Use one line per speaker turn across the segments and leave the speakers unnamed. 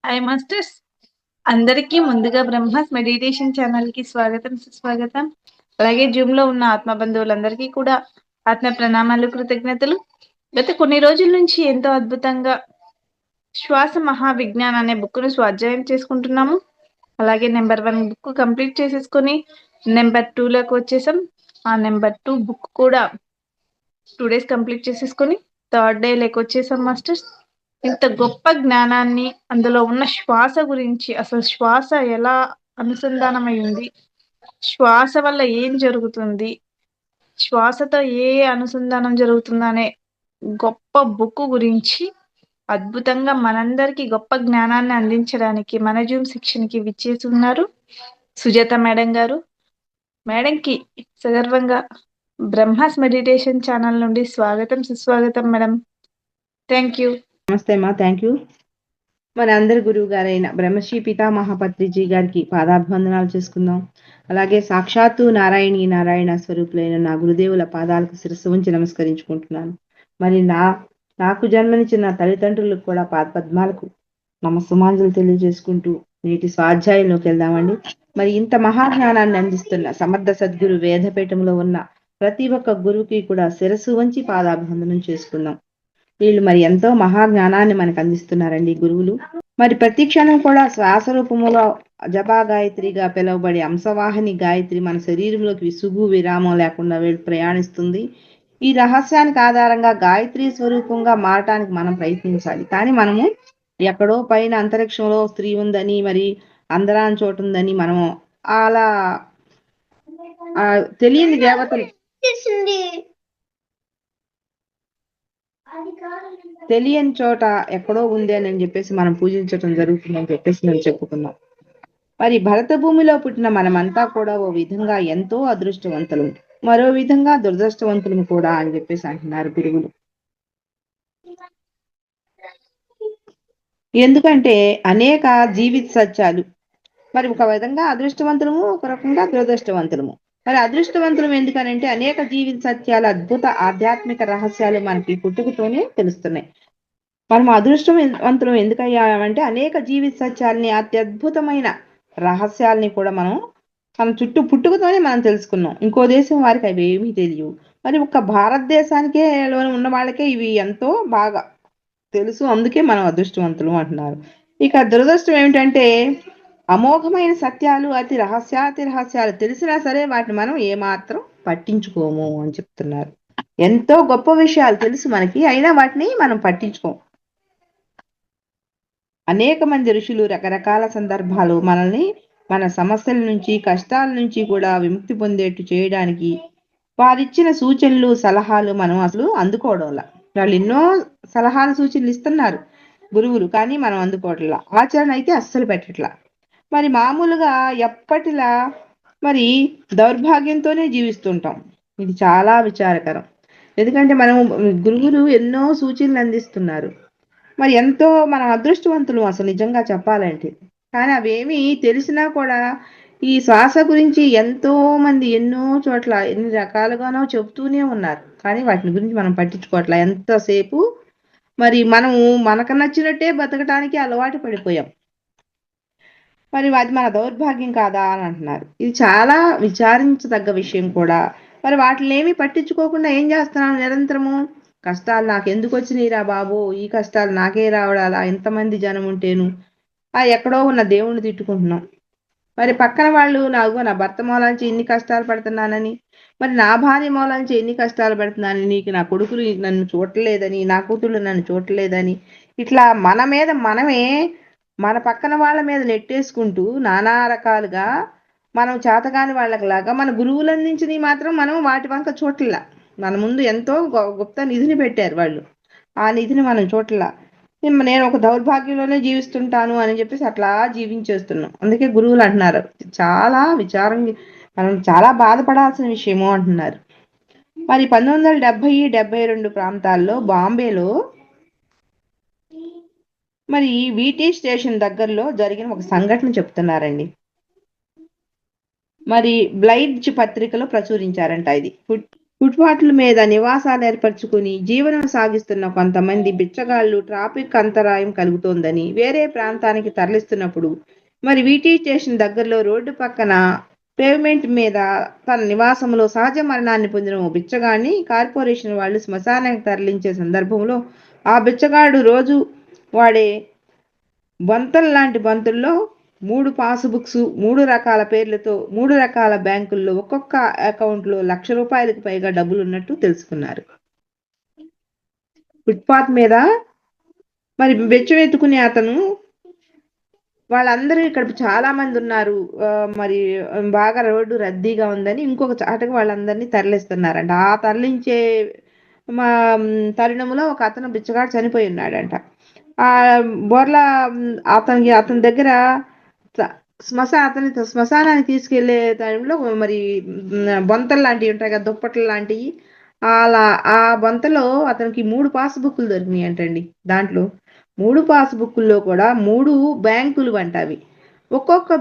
Hi masters, అందరికీ ముందుగా Brahma's meditation channel కి స్వాగతం సుస్వాగతం. అలాగే జూమ్ లో ఉన్న ఆత్మ బంధువులందరికీ కూడా ఆత్మ ప్రణామాలు, కృతజ్ఞతలు. గత కొన్ని రోజుల నుంచి ఎంతో అద్భుతంగా శ్వాస మహావిజ్ఞాన్ అనే బుక్ ను స్వాధ్యాయం చేసుకుంటున్నాము. అలాగే నెంబర్ 1 బుక్ కంప్లీట్ చేసేసుకొని నెంబర్ 2 లోకి వచ్చేసాం. ఆ నెంబర్ 2 బుక్ కూడా 2 days కంప్లీట్ చేసేసుకొని థర్డ్ డే లేక వచ్చేసాం మాస్టర్స్. ఇంత గొప్ప జ్ఞానాన్ని, అందులో ఉన్న శ్వాస గురించి, అసలు శ్వాస ఎలా అనుసంధానమై ఉంది, శ్వాస వల్ల ఏం జరుగుతుంది, శ్వాసతో ఏ అనుసంధానం జరుగుతుందనే గొప్ప బుక్ గురించి అద్భుతంగా మనందరికీ గొప్ప జ్ఞానాన్ని అందించడానికి మన జూమ్ శిక్షణకి విచ్చేసి ఉన్నారు సుజాత మేడం గారు. మేడంకి సగర్వంగా బ్రహ్మాస్ మెడిటేషన్ ఛానల్ నుండి స్వాగతం సుస్వాగతం మేడం. Thank you.
నమస్తే అమ్మా, థ్యాంక్ యూ. మన అందరి గురువు గారైన బ్రహ్మశ్రీ పితామహపత్రిజీ గారికి పాదాభివందనాలు చేసుకుందాం. అలాగే సాక్షాత్తు నారాయణ స్వరూపులైన నా గురుదేవుల పాదాలకు శిరస్సు ఉంచి నమస్కరించుకుంటున్నాను. మరి నాకు జన్మనిచ్చిన నా తల్లిదండ్రులకు కూడా పాదపద్మాలకు నమస్సుమాంజలు తెలియజేసుకుంటూ నేటి స్వాధ్యాయంలోకి వెళ్దామండి. మరి ఇంత మహాజ్ఞానాన్ని అందిస్తున్న సమర్థ సద్గురు వేదపీఠంలో ఉన్న ప్రతి ఒక్క గురువుకి కూడా శిరస్సు వంచి పాదాభివందనం చేసుకుందాం. వీళ్ళు మరి ఎంతో మహాజ్ఞానాన్ని మనకు అందిస్తున్నారండి గురువులు. మరి ప్రతి క్షణం కూడా శ్వాస రూపములో జపా గాయత్రిగా పిలువబడే అంశవాహిని గాయత్రి మన శరీరంలోకి విసుగు విరామం లేకుండా వీళ్ళు ప్రయాణిస్తుంది. ఈ రహస్యానికి ఆధారంగా గాయత్రి స్వరూపంగా మారటానికి మనం ప్రయత్నించాలి. కానీ మనము ఎక్కడో పైన అంతరిక్షంలో స్త్రీ ఉందని, మరి అందరాని చోటు ఉందని మనం అలా తెలియని దేవతలు తెలియని చోట ఎక్కడో ఉంది అని చెప్పేసి మనం పూజించడం జరుగుతుందని చెప్పేసి మేము చెప్పుకున్నాం. మరి భరత భూమిలో పుట్టిన మనమంతా కూడా ఓ విధంగా ఎంతో అదృష్టవంతులు, మరో విధంగా దురదృష్టవంతులు కూడా అని చెప్పేసి అంటున్నారు గురువులు. ఎందుకంటే అనేక జీవిత సత్యాలు, మరి ఒక విధంగా అదృష్టవంతులము, ఒక రకంగా దురదృష్టవంతులము. మరి అదృష్టవంతులం ఎందుకనంటే అనేక జీవిత సత్యాలు, అద్భుత ఆధ్యాత్మిక రహస్యాలు మనకి పుట్టుకతోనే తెలుస్తున్నాయి. మనం అదృష్టవంతులం ఎందుకయ్యామంటే అనేక జీవిత సత్యాలని, అత్యద్భుతమైన రహస్యాలని కూడా మన చుట్టూ పుట్టుకతోనే మనం తెలుసుకున్నాం. ఇంకో దేశం వారికి అవి ఏమీ తెలియవు. మరి ఒక భారతదేశానికే ఉన్న వాళ్ళకే ఇవి ఎంతో బాగా తెలుసు, అందుకే మనం అదృష్టవంతులు అంటున్నారు. ఇక దురదృష్టం ఏమిటంటే అమోఘమైన సత్యాలు, అతి రహస్యాలు తెలిసినా సరే వాటిని మనం ఏమాత్రం పట్టించుకోము అని చెప్తున్నారు. ఎంతో గొప్ప విషయాలు తెలుసు మనకి, అయినా వాటిని మనం పట్టించుకోం. అనేక మంది ఋషులు రకరకాల సందర్భాలు మనల్ని మన సమస్యల నుంచి, కష్టాల నుంచి కూడా విముక్తి పొందేట్టు చేయడానికి వారిచ్చిన సూచనలు, సలహాలు మనం అసలు అందుకోవడంలా. వాళ్ళు ఎన్నో సలహాలు సూచనలు ఇస్తున్నారు గురువులు, కానీ మనం అందుకోవట్లా, ఆచరణ అయితే అస్సలు పెట్టట్లా. మరి మామూలుగా ఎప్పటిలా మరి దౌర్భాగ్యంతోనే జీవిస్తుంటాం. ఇది చాలా విచారకరం. ఎందుకంటే మనం గురువులు ఎన్నో సూచనలు అందిస్తున్నారు, మరి ఎంతో మనం అదృష్టవంతులు అసలు నిజంగా చెప్పాలంటే. కానీ అవేమి తెలిసినా కూడా ఈ శ్వాస గురించి ఎంతో మంది ఎన్నో చోట్ల ఎన్ని రకాలుగానో చెబుతూనే ఉన్నారు, కానీ వాటిని గురించి మనం పట్టించుకోవట్లా. ఎంతసేపు మరి మనము మనకు నచ్చినట్టే బతకటానికి అలవాటు పడిపోయాం. మరి అది మన దౌర్భాగ్యం కాదా అని అంటున్నారు. ఇది చాలా విచారించదగ్గ విషయం కూడా. మరి వాటిని ఏమీ పట్టించుకోకుండా ఏం చేస్తున్నాను, నిరంతరము కష్టాలు నాకు ఎందుకు వచ్చినాయిరా బాబు, ఈ కష్టాలు నాకే రావడాలా, ఎంతమంది జనం ఉంటేను ఎక్కడో ఉన్న దేవుణ్ణి తిట్టుకుంటున్నాం. మరి పక్కన వాళ్ళు నా భర్త మూలాంచి ఎన్ని కష్టాలు పడుతున్నానని, మరి నా భార్య మూలాంచి ఎన్ని కష్టాలు పడుతున్నానని, నీకు నా కొడుకులు నన్ను చూడలేదని, నా కూతుళ్ళు నన్ను చూడలేదని, ఇట్లా మన మీద మనమే మన పక్కన వాళ్ళ మీద నెట్టేసుకుంటూ నానా రకాలుగా మనం చేతగాని వాళ్ళకిలాగా మన గురువులు అందించినవి మాత్రం మనం వాటి వంక చూడలా. మన ముందు ఎంతో గొప్ప నిధిని పెట్టారు వాళ్ళు, ఆ నిధిని మనం చూడలా. నేను ఒక దౌర్భాగ్యంలోనే జీవిస్తుంటాను అని చెప్పేసి అట్లా జీవించేస్తున్నాం. అందుకే గురువులు అంటున్నారు చాలా విచారం, మనం చాలా బాధపడాల్సిన విషయము అంటున్నారు. మరి 1970-72 ప్రాంతాల్లో బాంబేలో మరి వీటీ స్టేషన్ దగ్గరలో జరిగిన ఒక సంఘటన చెప్తున్నారండి. మరి బ్లైడ్జ్ పత్రికలో ప్రచురించారంట ఇది. ఫుట్పాత్ల మీద నివాసాలు ఏర్పరచుకుని జీవనం సాగిస్తున్న కొంతమంది బిచ్చగాళ్లు ట్రాఫిక్ అంతరాయం కలుగుతోందని వేరే ప్రాంతానికి తరలిస్తున్నప్పుడు మరి వీటీ స్టేషన్ దగ్గరలో రోడ్డు పక్కన పేవ్మెంట్ మీద తన నివాసంలో సహజ మరణాన్ని పొందిన ఓ బిచ్చగాడిని కార్పొరేషన్ వాళ్ళు శ్మశానానికి తరలించే సందర్భంలో ఆ బిచ్చగాడు రోజు వాడే బంతల్ లాంటి బంతుల్లో 3 పాస్బుక్స్ 3 రకాల పేర్లతో 3 రకాల బ్యాంకుల్లో ఒక్కొక్క అకౌంట్లో ₹1,00,000కి పైగా డబ్బులున్నట్టు తెలుసుకున్నారు. ఫుట్పాత్ మీద మరి బెచ్చం ఎత్తుకునే అతను వాళ్ళందరూ ఇక్కడ చాలా మంది ఉన్నారు, మరి బాగా రోడ్డు రద్దీగా ఉందని ఇంకొక చాటకు వాళ్ళందరినీ తరలిస్తున్నారంట. ఆ తరలించే మా తరుణంలో ఒక అతను బిచ్చగాడు చనిపోయి ఉన్నాడంట. ఆ బోర్లా అతని దగ్గర అతని శ్మశానానికి తీసుకెళ్లే టైంలో మరి బొంతలు లాంటివి ఉంటాయి కదా, దుప్పట్లు లాంటివి, అలా ఆ బొంతలో అతనికి 3 పాస్బుక్లు దొరికినాయి అంటండి. దాంట్లో 3 పాస్బుక్ల్లో కూడా 3 బ్యాంకులు అంట. అవి ఒక్కొక్క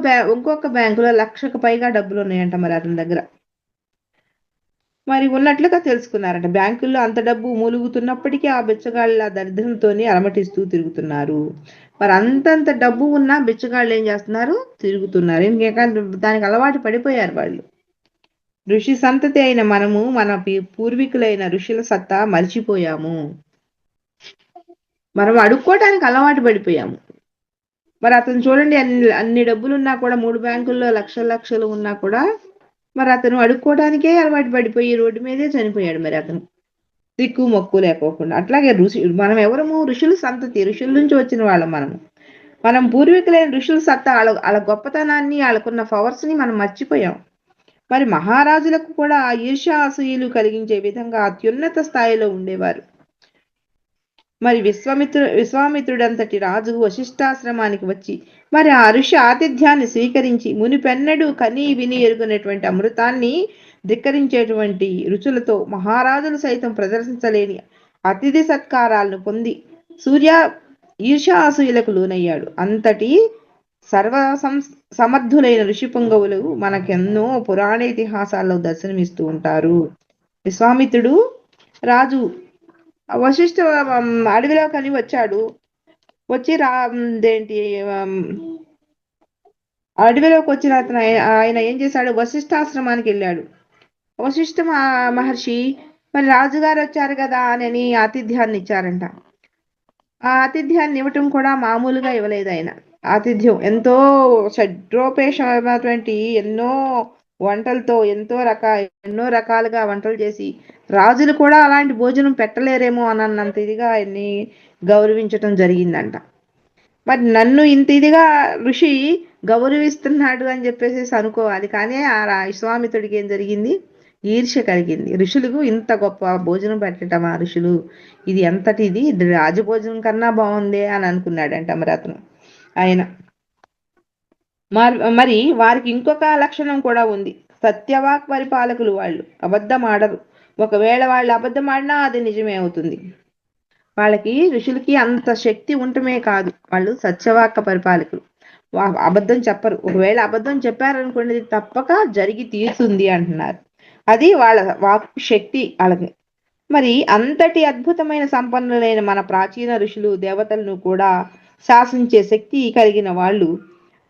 బ్యాంకులో 1,00,000కి పైగా డబ్బులు ఉన్నాయంట మరి అతని దగ్గర. మరి ఉన్నట్లుగా తెలుసుకున్నారంట. బ్యాంకుల్లో అంత డబ్బు మూలుగుతున్నప్పటికీ ఆ బిచ్చగాళ్ళ దరిద్రంతోనే అలమటిస్తూ తిరుగుతున్నారు. మరి అంతంత డబ్బు ఉన్న బిచ్చగాళ్ళు ఏం చేస్తున్నారు? తిరుగుతున్నారు. ఎందుకంటే దానికి అలవాటు పడిపోయారు వాళ్ళు. ఋషి సంతతి అయిన మనము మన పూర్వీకులైన ఋషుల సత్తా మర్చిపోయాము. మనం అడుక్కోవటానికి అలవాటు పడిపోయాము. మరి అతను చూడండి, అన్ని డబ్బులున్నా కూడా 3 బ్యాంకుల్లో లక్షలు ఉన్నా కూడా మరి అతను అడుక్కోవడానికే అలవాటు పడిపోయి రోడ్డు మీదే చనిపోయాడు. మరి అతను దిక్కు మొక్కు లేకోకుండా. అట్లాగే మనం ఎవరము? ఋషుల సంతతి, ఋషుల నుంచి వచ్చిన వాళ్ళం మనము. మనం పూర్వీకులైన ఋషుల సత్తా, వాళ్ళ గొప్పతనాన్ని, వాళ్ళకున్న పవర్స్ ని మనం మర్చిపోయాం. మరి మహారాజులకు కూడా ఈర్ష్య అసూయలు కలిగించే విధంగా అత్యున్నత స్థాయిలో ఉండేవారు. మరి విశ్వామిత్రుడంతటి రాజు వశిష్ఠాశ్రమానికి వచ్చి మరి ఆ ఋషి ఆతిథ్యాన్ని స్వీకరించి మునిపెన్నడూ కని విని ఎరుగనటువంటి అమృతాన్ని ధిక్కరించేటువంటి రుచులతో మహారాజులు సైతం ప్రదర్శించలేని అతిథి సత్కారాలను పొంది సూర్య ఈర్ష్యాసూయులకు లోనయ్యాడు. అంతటి సమర్థులైన ఋషి పొంగవులు మనకెన్నో పురాణ ఇతిహాసాల్లో దర్శనమిస్తూ ఉంటారు. విశ్వామిత్రుడు రాజు వశిష్ఠ అడవిలో కని వచ్చాడు. వచ్చి అడవిలోకి వచ్చిన అతను ఆయన ఏం చేశాడు? వశిష్ఠాశ్రమానికి వెళ్ళాడు. వశిష్ఠ మహర్షి మరి రాజుగారు వచ్చారు కదా అని ఆతిథ్యాన్ని ఇచ్చారంట. ఆ ఆతిథ్యాన్ని ఇవ్వటం కూడా మామూలుగా ఇవ్వలేదు. ఆయన ఆతిథ్యం ఎంతో షడ్రోపేషమైనటువంటి ఎన్నో వంటలతో ఎన్నో రకాలుగా వంటలు చేసి రాజులు కూడా అలాంటి భోజనం పెట్టలేరేమో అన్నంత ఇదిగా ఆయన్ని గౌరవించటం జరిగిందంట. మరి నన్ను ఇంత ఇదిగా ఋషి గౌరవిస్తున్నాడు అని చెప్పేసి అనుకోవాలి. కానీ ఆ విశ్వామిత్రుడికి ఏం జరిగింది? ఈర్ష్య కలిగింది. ఋషులకు ఇంత గొప్ప భోజనం పెట్టడం, ఆ ఋషులు ఇది ఎంతటిది, రాజభోజనం కన్నా బాగుంది అని అనుకున్నాడంట మరి అతను. ఆయన మరి వారికి ఇంకొక లక్షణం కూడా ఉంది. సత్యవాక్ పరిపాలకులు. వాళ్ళు అబద్ధం ఆడరు. ఒకవేళ వాళ్ళు అబద్ధం ఆడినా అది నిజమే అవుతుంది. వాళ్ళకి ఋషులకి అంత శక్తి ఉండటమే కాదు, వాళ్ళు సత్యవాక్క పరిపాలకులు. అబద్ధం చెప్పరు. ఒకవేళ అబద్ధం చెప్పారనుకోండి తప్పక జరిగి తీరుతుంది అంటున్నారు. అది వాళ్ళ వాక్కు శక్తి వాళ్ళకి. మరి అంతటి అద్భుతమైన సంపన్నులైన మన ప్రాచీన ఋషులు దేవతలను కూడా శాసించే శక్తి కలిగిన వాళ్ళు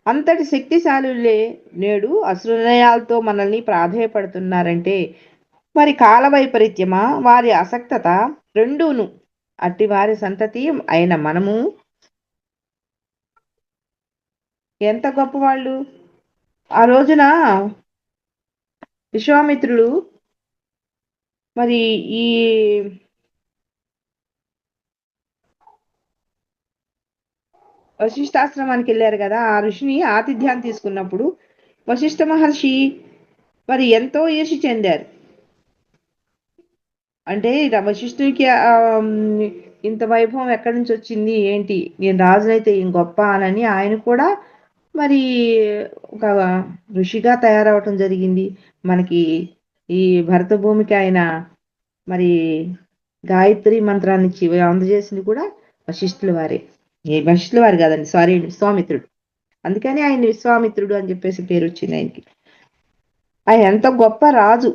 అంతటి శక్తిశాలులే నేడు అసృనయాలతో మనల్ని ప్రాధేయపడుతున్నారంటే మరి కాల వైపరీత్యమా, వారి అసక్తత రెండూను. అట్టి వారి సంతతి అయిన మనము ఎంత గొప్పవాళ్ళు. ఆ రోజున విశ్వామిత్రుడు మరి ఈ వశిష్ఠాశ్రమానికి వెళ్ళారు కదా, ఆ ఋషిని ఆతిథ్యాన్ని తీసుకున్నప్పుడు వశిష్ఠ మహర్షి మరి ఎంతో ఈర్ష్య చెందారు. అంటే వశిష్ఠునికి ఇంత వైభవం ఎక్కడి నుంచి వచ్చింది ఏంటి, నేను రాజునైతే ఏం గొప్ప అని ఆయన కూడా మరి ఒక ఋషిగా తయారవటం జరిగింది. మనకి ఈ భరత భూమికి ఆయన మరి గాయత్రి మంత్రాన్ని ఇచ్చి అందజేసింది కూడా వశిష్ఠుల వారే. వశిష్ఠుల వారు కాదండి, సారీ, విశ్వామిత్రుడు. అందుకని ఆయన విశ్వామిత్రుడు అని చెప్పేసి పేరు వచ్చింది ఆయనకి. ఆయన ఎంత గొప్ప రాజు.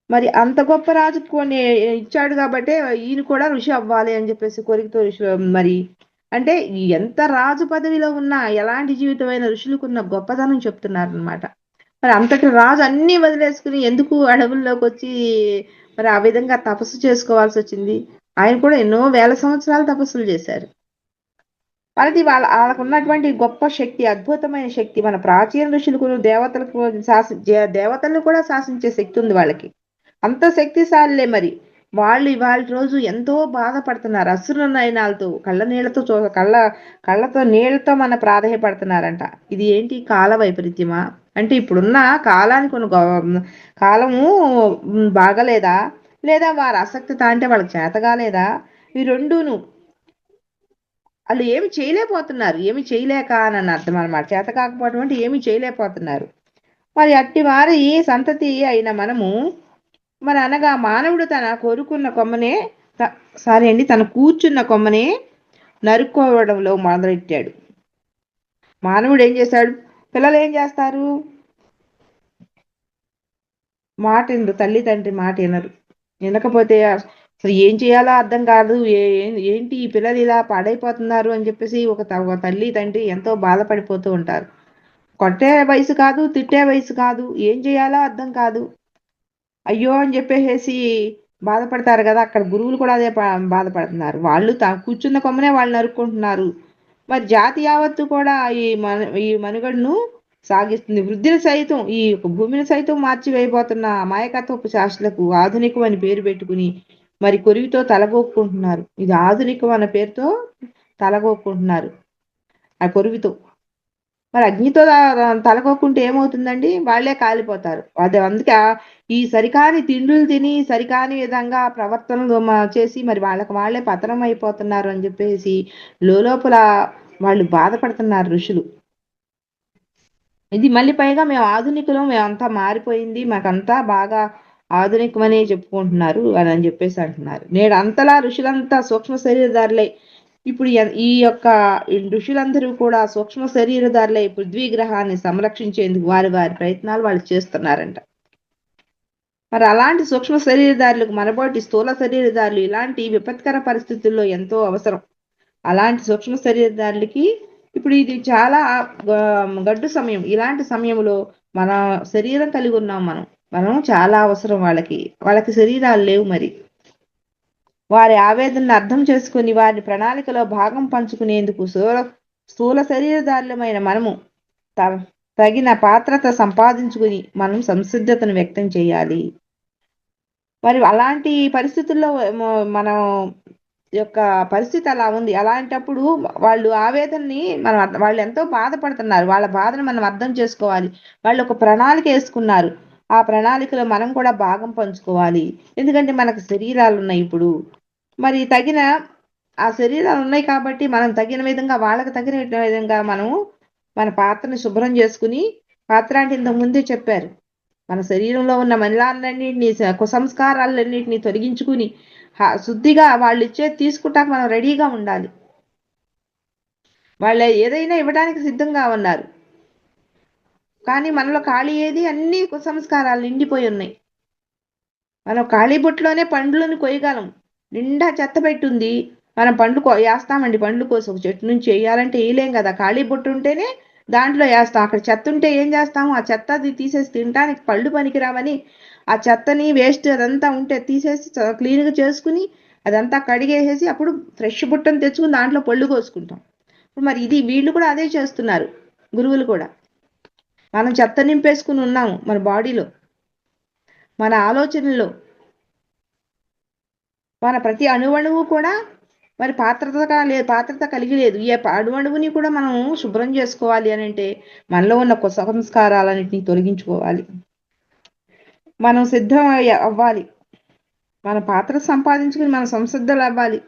మరి అంత గొప్ప రాజు కొన్ని ఇచ్చాడు కాబట్టి ఈయన కూడా ఋషి అవ్వాలి అని చెప్పేసి కోరికతో ఋషి మరి అంటే ఎంత రాజు పదవిలో ఉన్నా ఎలాంటి జీవితమైన ఋషులకున్న గొప్పదనం చెప్తున్నారు అనమాట. మరి అంతటి రాజు అన్ని వదిలేసుకుని ఎందుకు అడవుల్లోకి వచ్చి మరి ఆ విధంగా తపస్సు చేసుకోవాల్సి వచ్చింది? ఆయన కూడా ఎన్నో వేల సంవత్సరాలు తపస్సులు చేశారు. వాళ్ళకు ఉన్నటువంటి గొప్ప శక్తి, అద్భుతమైన శక్తి. మన ప్రాచీన ఋషులకు దేవతలకు దేవతలను కూడా శాసించే శక్తి ఉంది వాళ్ళకి. అంత శక్తిశాలిలే. మరి వాళ్ళు ఇవాళ రోజు ఎంతో బాధపడుతున్నారు. అసుర నయనాలతో కళ్ళతో నీళ్లతో మన ప్రాధేయపడుతున్నారంట. ఇది ఏంటి కాల వైపరీత్యమా? అంటే ఇప్పుడున్న కాలానికి కాలము బాగలేదా, లేదా వారి ఆసక్తిత అంటే వాళ్ళకి చేత కాలేదా? ఈ రెండును వాళ్ళు ఏమి చేయలేకపోతున్నారు. ఏమి చేయలేక అని అర్థం అనమాట. చేత కాకపోవడం అంటే ఏమి చేయలేకపోతున్నారు. మరి అట్టి వారి సంతతి అయిన మనము మరి అనగా మానవుడు తన కోరుకున్న కొమ్మనే తన కూర్చున్న కొమ్మనే నరుక్కోవడంలో మొదలెట్టాడు. మానవుడు ఏం చేశాడు? పిల్లలు ఏం చేస్తారు? మాట వినరు, తల్లి తండ్రి మాట వినరు. వినకపోతే అసలు ఏం చేయాలో అర్థం కాదు. ఏంటి ఈ పిల్లలు ఇలా పాడైపోతున్నారు అని చెప్పేసి ఒక తల్లి తండ్రి ఎంతో బాధపడిపోతూ ఉంటారు. కొట్టే వయసు కాదు, తిట్టే వయసు కాదు, ఏం చేయాలో అర్థం కాదు. అయ్యో అని చెప్పేసి బాధపడతారు కదా. అక్కడ గురువులు కూడా అదే బాధపడుతున్నారు. వాళ్ళు కూర్చున్న కొమ్మనే వాళ్ళు నరుక్కుంటున్నారు. మరి జాతి యావత్తు కూడా ఈ మనుగడను సాగిస్తుంది. వృద్ధిని సైతం, ఈ భూమిని సైతం మార్చివేయబోతున్న అమాయకత్వపు శాస్త్రులకు ఆధునికం అని పేరు పెట్టుకుని మరి కొరివితో తలగొక్కుంటున్నారు. ఇది ఆధునికం అన్న పేరుతో తలగొక్కుంటున్నారు ఆ కొరివితో. మరి అగ్నితో తలగొక్కుంటే ఏమవుతుందండి? వాళ్ళే కాలిపోతారు. అదే అందుకే ఈ సరికాని తిండులు తిని సరికాని విధంగా ప్రవర్తనలు చేసి మరి వాళ్ళే పతనం అయిపోతున్నారు అని చెప్పేసి లోపల వాళ్ళు బాధపడుతున్నారు ఋషులు. ఇది మళ్ళీ పైగా మేము ఆధునికులం, మేమంతా మారిపోయింది, మాకంతా బాగా ఆధునికమని చెప్పుకుంటున్నారు అని చెప్పేసి అంటున్నారు. నేడు అంతలా ఋషులంతా సూక్ష్మ శరీరధారులై ఇప్పుడు ఈ యొక్క ఋషులందరూ కూడా సూక్ష్మ శరీరధారులై పృథ్వీ గ్రహాన్ని సంరక్షించేందుకు వారి ప్రయత్నాలు వాళ్ళు చేస్తున్నారంట. మరి అలాంటి సూక్ష్మ శరీరధారులకు మనబోటి స్థూల శరీరధారులు ఇలాంటి విపత్కర పరిస్థితుల్లో ఎంతో అవసరం. అలాంటి సూక్ష్మ శరీరధారులకి ఇప్పుడు ఇది చాలా గడ్డు సమయం. ఇలాంటి సమయంలో మన శరీరం కలిగి ఉన్నాం మనం చాలా అవసరం. వాళ్ళకి శరీరాలు లేవు. మరి వారి ఆవేదనను అర్థం చేసుకుని వారి ప్రణాళికలో భాగం పంచుకునేందుకు స్థూల శరీరధారులమైన మనము తగిన పాత్రత సంపాదించుకుని మనం సంసిద్ధతను వ్యక్తం చేయాలి. మరి అలాంటి పరిస్థితుల్లో మనం యొక్క పరిస్థితి అలా ఉంది. అలాంటప్పుడు వాళ్ళు ఆవేదనని వాళ్ళు ఎంతో బాధపడుతున్నారు. వాళ్ళ బాధను మనం అర్థం చేసుకోవాలి. వాళ్ళు ఒక ప్రణాళిక వేసుకున్నారు. ఆ ప్రణాళికలో మనం కూడా భాగం పంచుకోవాలి. ఎందుకంటే మనకు శరీరాలు ఉన్నాయి. ఇప్పుడు మరి తగిన ఆ శరీరాలు ఉన్నాయి కాబట్టి మనం తగిన విధంగా వాళ్ళకి తగిన విధంగా మనము మన పాత్రని శుభ్రం చేసుకుని, పాత్ర అంటే ఇంతకు ముందే చెప్పారు, మన శరీరంలో ఉన్న మలినాలన్నింటినీ కుసంస్కారాలన్నింటినీ తొలగించుకుని శుద్ధిగా వాళ్ళు ఇచ్చేది తీసుకుంటాక మనం రెడీగా ఉండాలి. వాళ్ళు ఏదైనా ఇవ్వడానికి సిద్ధంగా ఉన్నారు. కానీ మనలో ఖాళీ ఏది? అన్ని కుసంస్కారాలు నిండిపోయి ఉన్నాయి. మనం ఖాళీ బుట్టలోనే పండ్లను కొయ్యగలం. నిండా చెత్త పెట్టుంది. మనం పండ్లు వేస్తామండి. పండ్లు కోసం ఒక చెట్టు నుంచి వేయాలంటే వేయలేం కదా. ఖాళీ బుట్ట ఉంటేనే దాంట్లో వేస్తాం. అక్కడ చెత్త ఉంటే ఏం చేస్తాము? ఆ చెత్త అది తీసేసి తినడానికి పళ్ళు పనికిరావని ఆ చెత్తని వేస్ట్ అదంతా ఉంటే తీసేసి క్లీన్గా చేసుకుని అదంతా కడిగేసేసి అప్పుడు ఫ్రెష్ బుట్టను తెచ్చుకుని దాంట్లో పళ్ళు కోసుకుంటాం. మరి ఇది వీళ్ళు కూడా అదే చేస్తున్నారు, గురువులు కూడా. మనం చెత్త నింపేసుకుని ఉన్నాము మన బాడీలో, మన ఆలోచనల్లో. మన ప్రతి అణువణువు కూడా మరి పాత్రత కలిగి లేదు. ఏ అణువణువుని కూడా మనం శుభ్రం చేసుకోవాలి అని అంటే మనలో ఉన్న కుసంస్కారాలన్నింటినీ తొలగించుకోవాలి. మనం సిద్ధం అవ్వాలి. మన పాత్ర సంపాదించుకుని మనం సంసిద్ధులు అవ్వాలి.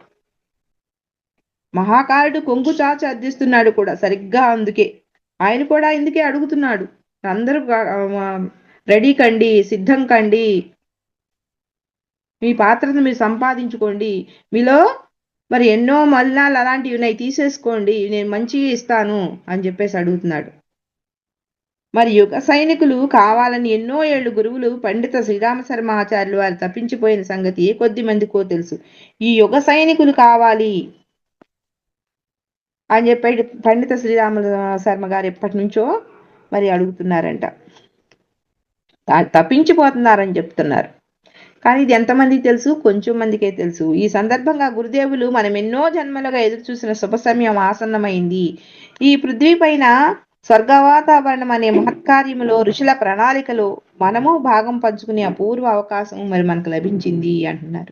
మహాకారుడు కొంగు చాచి అర్థిస్తున్నాడు కూడా సరిగ్గా అందుకే. ఆయన కూడా ఇందుకే అడుగుతున్నాడు, అందరూ రెడీ కండి, సిద్ధం కండి, మీ పాత్రను మీరు సంపాదించుకోండి, మీలో మరి ఎన్నో మలినాలు అలాంటివి ఉన్నాయి తీసేసుకోండి, నేను మంచిగా ఇస్తాను అని చెప్పేసి అడుగుతున్నాడు. మరి యుగ సైనికులు కావాలని ఎన్నో ఏళ్ళు గురువులు పండిత శ్రీరామ శర్మ ఆచార్యులు వారు తప్పించిపోయిన సంగతి ఏ కొద్ది మందికో తెలుసు. ఈ యుగ సైనికులు కావాలి అని చెప్పి పండిత శ్రీరామ శర్మ గారు ఎప్పటి నుంచో మరి అడుగుతున్నారంట, తప్పించిపోతున్నారని చెప్తున్నారు. కానీ ఇది ఎంతమందికి తెలుసు? కొంచెం మందికే తెలుసు. ఈ సందర్భంగా గురుదేవులు మనం ఎన్నో జన్మలుగా ఎదురు చూసిన శుభ సమయం ఆసన్నమైంది. ఈ పృథ్వీ పైన స్వర్గవాతావరణం అనే మహత్కార్యములో ఋషుల ప్రణాళికలో మనము భాగం పంచుకునే అపూర్వ అవకాశం మరి మనకు లభించింది అంటున్నారు.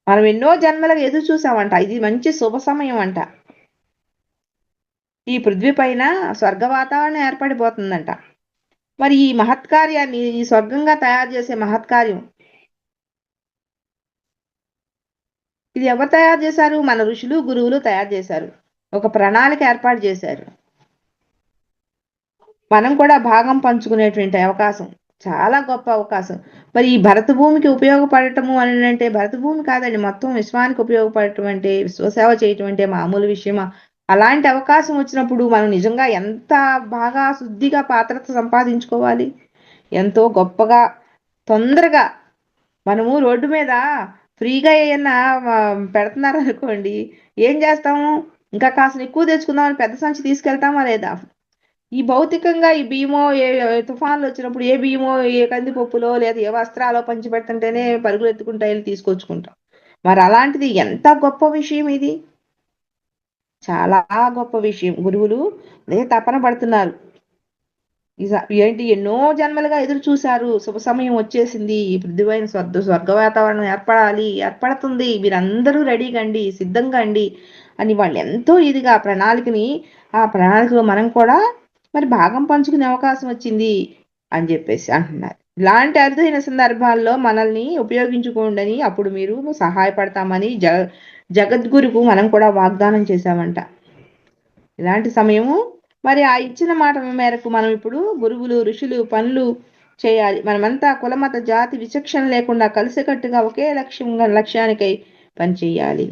మనం ఎన్నో జన్మలుగా ఎదురు చూసామంట, ఇది మంచి శుభ సమయం అంట. ఈ పృథ్వీ పైన స్వర్గ వాతావరణం ఏర్పడిపోతుందంట. మరి ఈ మహత్కార్యాన్ని, ఈ స్వర్గంగా తయారు చేసే మహత్కార్యం ఇది ఎవరు తయారు చేశారు? మన ఋషులు గురువులు తయారు చేశారు. ఒక ప్రణాళిక ఏర్పాటు చేశారు. మనం కూడా భాగం పంచుకునేటువంటి అవకాశం చాలా గొప్ప అవకాశం. మరి ఈ భరత భూమికి ఉపయోగపడటము అని అంటే, భరత భూమి కాదండి, మొత్తం విశ్వానికి ఉపయోగపడటం అంటే, విశ్వసేవ చేయటం అంటే మామూలు విషయమా? అలాంటి అవకాశం వచ్చినప్పుడు మనం నిజంగా ఎంత బాగా శుద్ధిగా పాత్రత సంపాదించుకోవాలి. ఎంతో గొప్పగా తొందరగా మనము రోడ్డు మీద ఫ్రీగా ఏమన్నా పెడుతున్నారు అనుకోండి, ఏం చేస్తాము? ఇంకా కాస్త ఎక్కువ తెచ్చుకుందామని పెద్ద సంచి తీసుకెళ్తామా లేదా? ఈ భౌతికంగా ఈ బియ్యమో, ఏ తుఫాన్లు వచ్చినప్పుడు ఏ బియ్యమో, ఏ కందిపప్పులో లేదా ఏ వస్త్రాలో పంచి పెడుతుంటేనే పరుగులు ఎత్తుకుంటా వెళ్ళి తీసుకొచ్చుకుంటాం. మరి అలాంటిది ఎంత గొప్ప విషయం ఇది! చాలా గొప్ప విషయం. గురువులు అదే తపన పడుతున్నారు. ఏంటి, ఎన్నో జన్మలుగా ఎదురు చూశారు, శుభ సమయం వచ్చేసింది, ఈ పృథ్వీపైన స్వర్గ వాతావరణం ఏర్పడుతుంది, మీరందరూ రెడీగా అండి, సిద్ధంగా అండి అని వాళ్ళు ఎంతో ఇదిగా ఆ ప్రణాళికలో మనం కూడా మరి భాగం పంచుకునే అవకాశం వచ్చింది అని చెప్పేసి అంటున్నారు. ఇలాంటి అరుదైన సందర్భాల్లో మనల్ని ఉపయోగించుకోండి, అప్పుడు మీరు సహాయపడతామని జగద్గురుకు మనం కూడా వాగ్దానం చేశామంట. ఇలాంటి సమయము మరి ఆ ఇచ్చిన మాట మేరకు మనం ఇప్పుడు గురువులు ఋషులు పనులు చేయాలి. మనమంతా కులమత జాతి విచక్షణ లేకుండా కలిసికట్టుగా ఒకే లక్ష్యానికై పనిచేయాలి.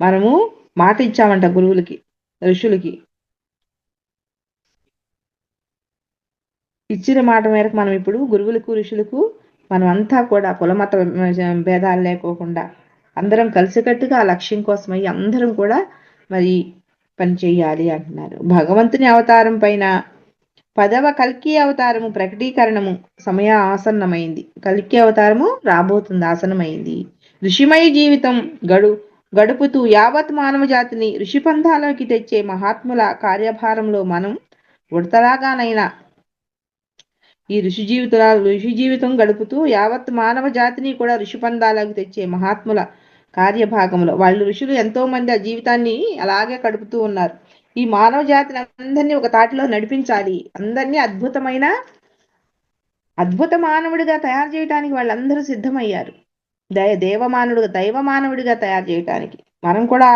మనము మాట ఇచ్చామంట గురువులకి ఋషులకి. ఇచ్చిన మాట మేరకు మనం ఇప్పుడు గురువులకు ఋషులకు మనమంతా కూడా కులమత భేదాలు లేకోకుండా అందరం కలిసికట్టుగా ఆ లక్ష్యం కోసమై అందరం కూడా మరి పని చేయాలి అంటున్నారు. భగవంతుని అవతారం పైన 10వ కల్కి అవతారము ప్రకటీకరణము సమయ ఆసన్నమైంది. కల్కి అవతారము రాబోతుంది, ఆసన్నమైంది. ఋషిమయ జీవితం గడుపుతూ యావత్ మానవ జాతిని ఋషిపంథాలోకి తెచ్చే మహాత్ముల కార్యభారంలో మనం ఉడతలాగానైనా ఈ ఋషి జీవితం గడుపుతూ యావత్ మానవ జాతిని కూడా ఋషిపంథాలోకి తెచ్చే మహాత్ముల కార్యభాగంలో వాళ్ళు ఋషులు ఎంతో మంది ఆ జీవితాన్ని అలాగే గడుపుతూ ఉన్నారు. ఈ మానవ జాతిని అందరినీ ఒక తాటిలో నడిపించాలి, అందరినీ అద్భుత మానవుడిగా తయారు చేయడానికి వాళ్ళందరూ సిద్ధమయ్యారు. దైవ మానవుడిగా తయారు చేయటానికి మనం కూడా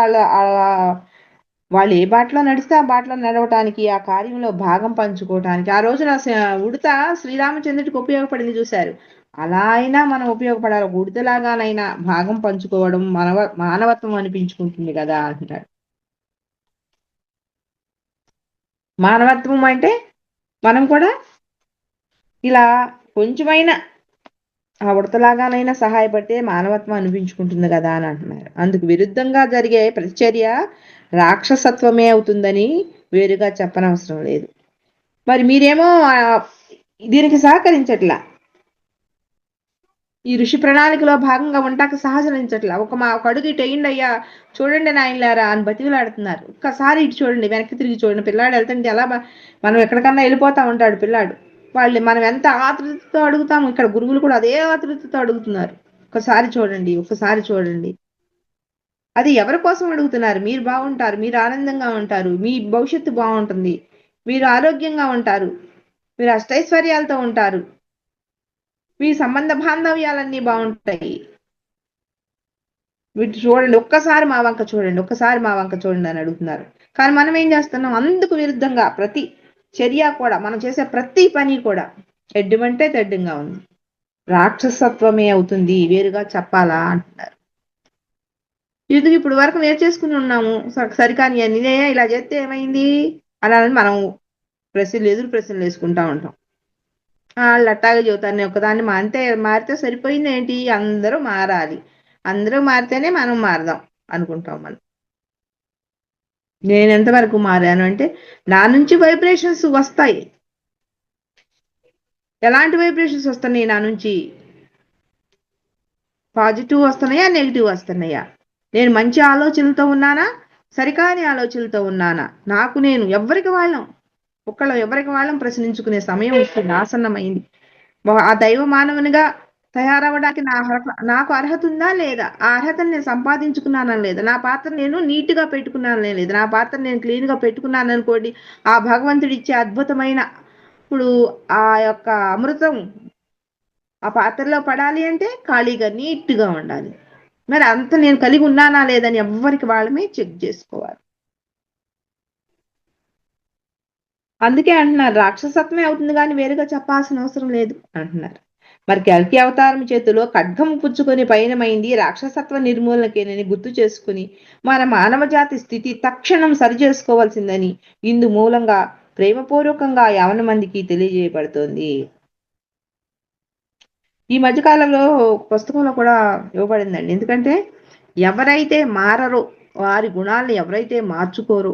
వాళ్ళు ఏ బాటలో నడిస్తే ఆ బాటలో నడవటానికి, ఆ కార్యంలో భాగం పంచుకోవటానికి. ఆ రోజున ఉడత శ్రీరామచంద్రుడికి ఉపయోగపడింది చూశారు, అలా అయినా మనం ఉపయోగపడాలి. ఉడతలాగానైనా భాగం పంచుకోవడం మానవత్వం అనిపించుకుంటుంది కదా అంటాడు. మానవత్వం అంటే మనం కూడా ఇలా కొంచెమైనా ఆ ఉడతలాగానైనా సహాయపడితే మానవత్వం అనిపించుకుంటుంది కదా అని అంటున్నారు. అందుకు విరుద్ధంగా జరిగే ప్రతిచర్య రాక్షసత్వమే అవుతుందని వేరుగా చెప్పనవసరం లేదు. మరి మీరేమో దీనికి సహకరించట్లా, ఈ ఋషి ప్రణాళికలో భాగంగా ఉంటాక సహకరించట్లా. ఒక అడుగు ఇటు వేయండి అయ్యా, చూడండి నాయనలారా అని బతిలాడుతున్నారు. ఒక్కసారి ఇటు చూడండి, వెనక్కి తిరిగి చూడండి. పిల్లాడు వెళ్తుంటే ఎలా మనం ఎక్కడికన్నా వెళ్ళిపోతా ఉంటాడు పిల్లాడు. మనం ఎంత ఆతృతతో అడుగుతాము, ఇక్కడ గురువులు కూడా అదే ఆతృతతో అడుగుతున్నారు. ఒకసారి చూడండి. అది ఎవరి కోసం అడుగుతున్నారు? మీరు బాగుంటారు, మీరు ఆనందంగా ఉంటారు, మీ భవిష్యత్తు బాగుంటుంది, మీరు ఆరోగ్యంగా ఉంటారు, మీరు అష్టైశ్వర్యాలతో ఉంటారు, మీ సంబంధ బాంధవ్యాలన్నీ బాగుంటాయి. వీటి చూడండి, ఒక్కసారి మా వంక చూడండి అని అడుగుతున్నారు. కానీ మనం ఏం చేస్తున్నాం? అందుకు విరుద్ధంగా ప్రతి చర్య కూడా, మనం చేసే ప్రతి పని కూడా ఎడ్డమంటే తెడ్డంగా ఉంది, రాక్షసత్వమే అవుతుంది, వేరుగా చెప్పాలా అంటున్నారు. ఎందుకు ఇప్పుడు వరకు నేర్చేసుకుని ఉన్నాము సరికాని అన్ని ఇలా చేస్తే ఏమైంది అలా అని మనం ఎదురు ప్రశ్నలు వేసుకుంటా ఉంటాం. వాళ్ళు అట్టాగే చెబుతారు, నేను ఒకదాన్ని మారితే సరిపోయింది ఏంటి, అందరూ మారాలి, అందరూ మారితేనే మనం మారదాం అనుకుంటాం. మనం నేను ఎంతవరకు మారాను అంటే నా నుంచి వైబ్రేషన్స్ వస్తాయి. ఎలాంటి వైబ్రేషన్స్ వస్తున్నాయి నా నుంచి? పాజిటివ్ వస్తున్నాయా, నెగిటివ్ వస్తున్నాయా? నేను మంచి ఆలోచనలతో ఉన్నానా, సరికాని ఆలోచనలతో ఉన్నానా? నాకు నేను ఎవరికి వాళ్ళం ప్రశ్నించుకునే సమయం వచ్చింది, ఆసన్నమైంది. ఆ దైవ మానవునిగా తయారవడానికి నాకు అర్హత ఉందా లేదా? ఆ అర్హతను నేను సంపాదించుకున్నానా లేదా? నా పాత్ర నేను నీట్ గా పెట్టుకున్నానా లేదా? నా పాత్ర నేను క్లీన్ గా పెట్టుకున్నాను అనుకోండి, ఆ భగవంతుడు ఇచ్చే అద్భుతమైన ఇప్పుడు ఆ యొక్క అమృతం ఆ పాత్రలో పడాలి అంటే ఖాళీగా నీట్ గా ఉండాలి. మరి అంత నేను కలిగి ఉన్నానా లేదని ఎవ్వరికి వాళ్ళమే చెక్ చేసుకోవాలి. అందుకే అంటున్నారు రాక్షసత్వమే అవుతుంది కానీ వేరుగా చెప్పాల్సిన అవసరం లేదు అంటున్నారు. మరి కల్కి అవతారం చేతిలో ఖడ్గం పుచ్చుకొని పయనమైంది రాక్షసత్వ నిర్మూలనకేనని గుర్తు చేసుకుని మన మానవ జాతి స్థితి తక్షణం సరిచేసుకోవాల్సిందని ఇందు మూలంగా ప్రేమపూర్వకంగా యావన మందికి తెలియజేయబడుతోంది. ఈ మధ్యకాలంలో పుస్తకంలో కూడా ఇవ్వబడిందండి. ఎందుకంటే ఎవరైతే మారరో, వారి గుణాలను ఎవరైతే మార్చుకోరో,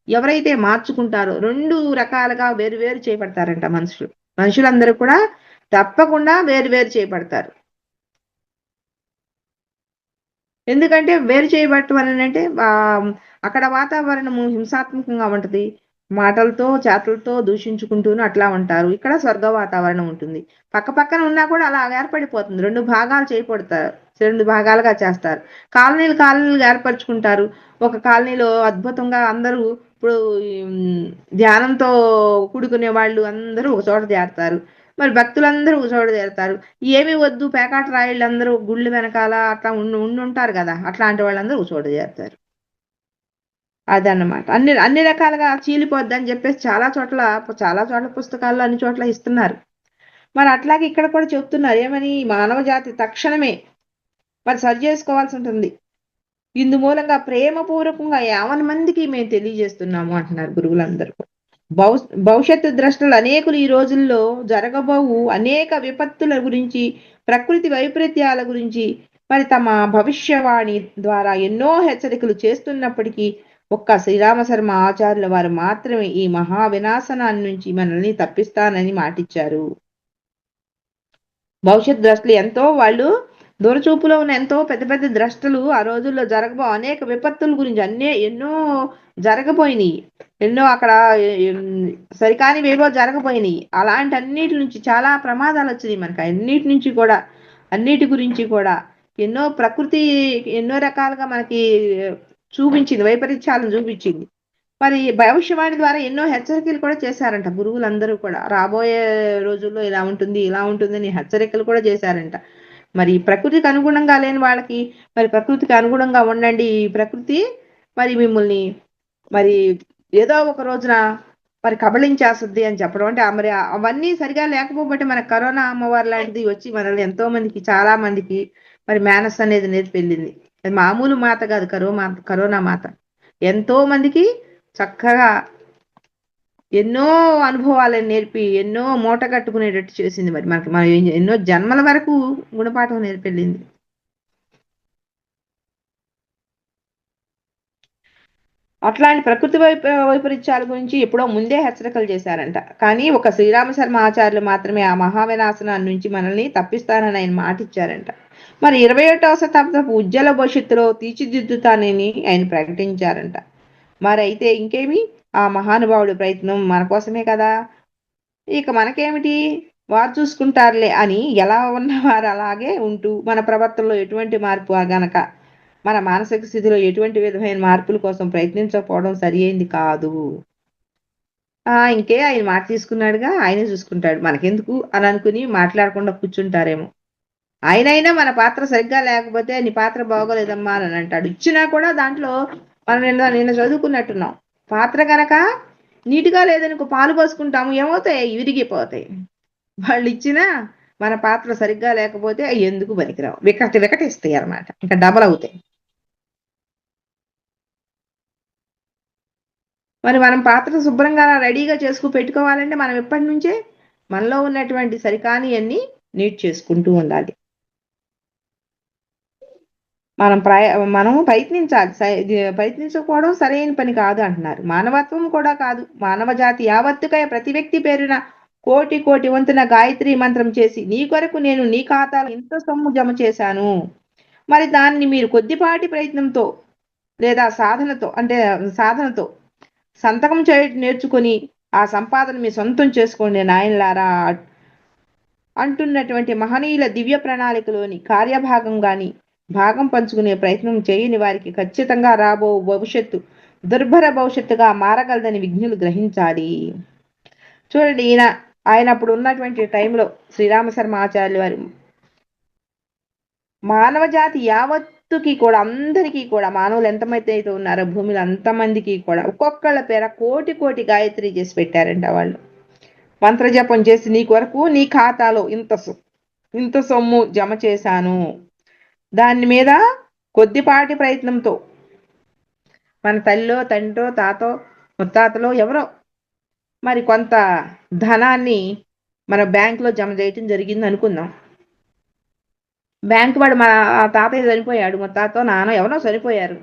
ఎవరైతే మార్చుకుంటారో 2 రకాలుగా వేరు వేరు చేయబడతారంట మనుషులందరూ కూడా తప్పకుండా వేరు వేరు చేయబడతారు. ఎందుకంటే వేరు చేయబడటం అంటే అక్కడ వాతావరణము హింసాత్మకంగా ఉంటది. మాటలతో చేతలతో దూషించుకుంటూను అట్లా ఉంటారు. ఇక్కడ స్వర్గ వాతావరణం ఉంటుంది. పక్క పక్కన ఉన్నా కూడా అలా ఏర్పడిపోతుంది. 2 భాగాలు చేయబడతారు, 2 భాగాలుగా చేస్తారు. కాలనీలు ఏర్పరచుకుంటారు. ఒక కాలనీలో అద్భుతంగా అందరూ ఇప్పుడు ధ్యానంతో కూడుకునే వాళ్ళు అందరూ ఒక చోట చేరతారు. మరి భక్తులందరూ ఒక చోట చేరతారు. ఏమి వద్దు పేకాట రాయిళ్ళు అందరూ గుళ్ళు వెనకాల అట్లా ఉంటారు కదా, అట్లాంటి వాళ్ళందరూ ఒక చోట చేరతారు. అదన్నమాట. అన్ని రకాలుగా చీలిపోద్ది అని చెప్పేసి చాలా చోట్ల పుస్తకాల్లో అన్ని చోట్ల ఇస్తున్నారు. మరి అట్లాగే ఇక్కడ కూడా చెప్తున్నారు ఏమని, మానవ జాతి తక్షణమే మరి సరి చేసుకోవాల్సి ఉంటుంది. ఇందు మూలంగా ప్రేమపూర్వకంగా యావన్ మందికి మేము తెలియజేస్తున్నాము అంటున్నారు గురువులందరూ. భవిష్యత్తు ద్రష్టలు అనేకులు ఈ రోజుల్లో జరగబోవు అనేక విపత్తుల గురించి, ప్రకృతి వైపరీత్యాల గురించి మరి తమ భవిష్యవాణి ద్వారా ఎన్నో హెచ్చరికలు చేస్తున్నప్పటికీ ఒక్క శ్రీరామశర్మ ఆచార్యుల వారు మాత్రమే ఈ మహా వినాశనాన్ని నుంచి మనల్ని తప్పిస్తానని మాటిచ్చారు. భవిష్యత్ ద్రష్టలు ఎంతో వాళ్ళు దూరచూపులో ఉన్న ఎంతో పెద్ద పెద్ద ద్రష్టలు ఆ రోజుల్లో జరగబో అనేక విపత్తుల గురించి ఎన్నో జరగబోయినాయి. ఎన్నో అక్కడ సరికానివేవో జరగబోయినాయి. అలాంటి అన్నిటి నుంచి చాలా ప్రమాదాలు వచ్చినాయి మనకి. అన్నిటి గురించి కూడా ఎన్నో ప్రకృతి ఎన్నో రకాలుగా మనకి చూపించింది, వైపరీత్యాలను చూపించింది. మరి భవిష్యవాణి ద్వారా ఎన్నో హెచ్చరికలు కూడా చేశారంట గురువులందరూ కూడా. రాబోయే రోజుల్లో ఇలా ఉంటుందని హెచ్చరికలు కూడా చేశారంట. మరి ప్రకృతికి అనుగుణంగా లేని వాళ్ళకి మరి ప్రకృతికి అనుగుణంగా ఉండండి, ప్రకృతి మరి మిమ్మల్ని మరి ఏదో ఒక రోజున మరి కబళించేస్తుంది అని చెప్పడం. అంటే మరి అవన్నీ సరిగా లేకపోబట్టి మన కరోనా అమ్మవారు లాంటిది వచ్చి మనల్ని ఎంతో మందికి చాలా మందికి మరి మేనస్ అనేది నేర్పెళ్ళింది. అది మామూలు మాత కాదు, కరోనా మాత ఎంతో మందికి చక్కగా ఎన్నో అనుభవాలను నేర్పి ఎన్నో మూట కట్టుకునేటట్టు చేసింది. మరి మనం ఎన్నో జన్మల వరకు గుణపాఠం నేర్పెళ్ళింది. అట్లాంటి ప్రకృతి వైపరీత్యాల గురించి ఎప్పుడో ముందే హెచ్చరికలు చేశారంట. కానీ ఒక శ్రీరామ శర్మ ఆచార్యులు మాత్రమే ఆ మహావినాశనాన్ని నుంచి మనల్ని తప్పిస్తానని ఆయన మాట ఇచ్చారంట. మరి 21వ శతాబ్దపు ఉజ్వల భవిష్యత్తులో తీర్చిదిద్దుతానని ఆయన ప్రకటించారంట. మరి అయితే ఇంకేమి, ఆ మహానుభావుడి ప్రయత్నం మన కోసమే కదా, ఇక మనకేమిటి, వారు చూసుకుంటారులే అని ఎలా ఉన్నవారు అలాగే ఉంటూ మన ప్రవర్తనలో ఎటువంటి మార్పు గనక మన మానసిక స్థితిలో ఎటువంటి విధమైన మార్పుల కోసం ప్రయత్నించకపోవడం సరి అయింది కాదు. ఇంకే ఆయన మాట తీసుకున్నాడుగా, ఆయనే చూసుకుంటాడు మనకెందుకు అని అనుకుని మాట్లాడకుండా కూర్చుంటారేమో. ఆయనైనా మన పాత్ర సరిగ్గా లేకపోతే నీ పాత్ర బాగోలేదమ్మా అని అంటాడు. ఇచ్చినా కూడా దాంట్లో మనం నిన్న చదువుకున్నట్టున్నాం, పాత్ర కనుక నీట్గా లేదనుకో పాలు పోసుకుంటాము, ఏమవుతాయి, విరిగిపోతాయి. వాళ్ళు ఇచ్చినా మన పాత్ర సరిగ్గా లేకపోతే ఎందుకు పనికిరావు, వికటిస్తాయి అన్నమాట, ఇంకా డబల్ అవుతాయి. మరి మనం పాత్ర శుభ్రంగా రెడీగా పెట్టుకోవాలంటే మనం ఎప్పటి నుంచే మనలో ఉన్నటువంటి సరికాని అన్ని నీట్ చేసుకుంటూ ఉండాలి. మనం ప్రయత్నించాలి. ఇది ప్రయత్నించకపోవడం సరైన పని కాదు అంటున్నారు. మానవత్వం కూడా కాదు. మానవ జాతి యావత్తుకై ప్రతి వ్యక్తి పేరున కోటి కోటి వంతున గాయత్రి మంత్రం చేసి నీ కొరకు నేను నీ ఖాతాలో ఇంత సొమ్ము జమ చేశాను. మరి దాన్ని మీరు కొద్దిపాటి ప్రయత్నంతో లేదా సాధనతో సంతకం చేయడం నేర్చుకొని ఆ సంపాదన మీ సొంతం చేసుకోండి నాయనలారా అంటున్నటువంటి మహనీయుల దివ్య ప్రణాళికలోని కార్యభాగం గాని భాగం పంచుకునే ప్రయత్నం చేయని వారికి ఖచ్చితంగా రాబో భవిష్యత్తు దుర్భర భవిష్యత్తుగా మారగలదని విజ్ఞులు గ్రహించాలి. చూడండి, ఆయన అప్పుడు ఉన్నటువంటి టైంలో శ్రీరామ శర్మ ఆచార్యులు వారు మానవ జాతి యావత్తుకి కూడా అందరికీ కూడా మానవులు ఎంతమంది అయితే ఉన్నారో భూమిలో అంతమందికి కూడా ఒక్కొక్కళ్ళ పేర కోటి కోటి గాయత్రి చేసి పెట్టారంట. వాళ్ళు మంత్రజపం చేసి నీ కొరకు నీ ఖాతాలో ఇంత సొమ్ము జమ చేశాను. దాని మీద కొద్దిపాటి ప్రయత్నంతో మన తల్లిలో తండ్రో తాతో ముత్తాతలో ఎవరో మరి కొంత ధనాన్ని మన బ్యాంకులో జమ చేయటం జరిగింది అనుకుందాం. బ్యాంకు వాడు మా తాతయ్య చనిపోయాడు, మా తాత నాన్న ఎవరో చనిపోయారు.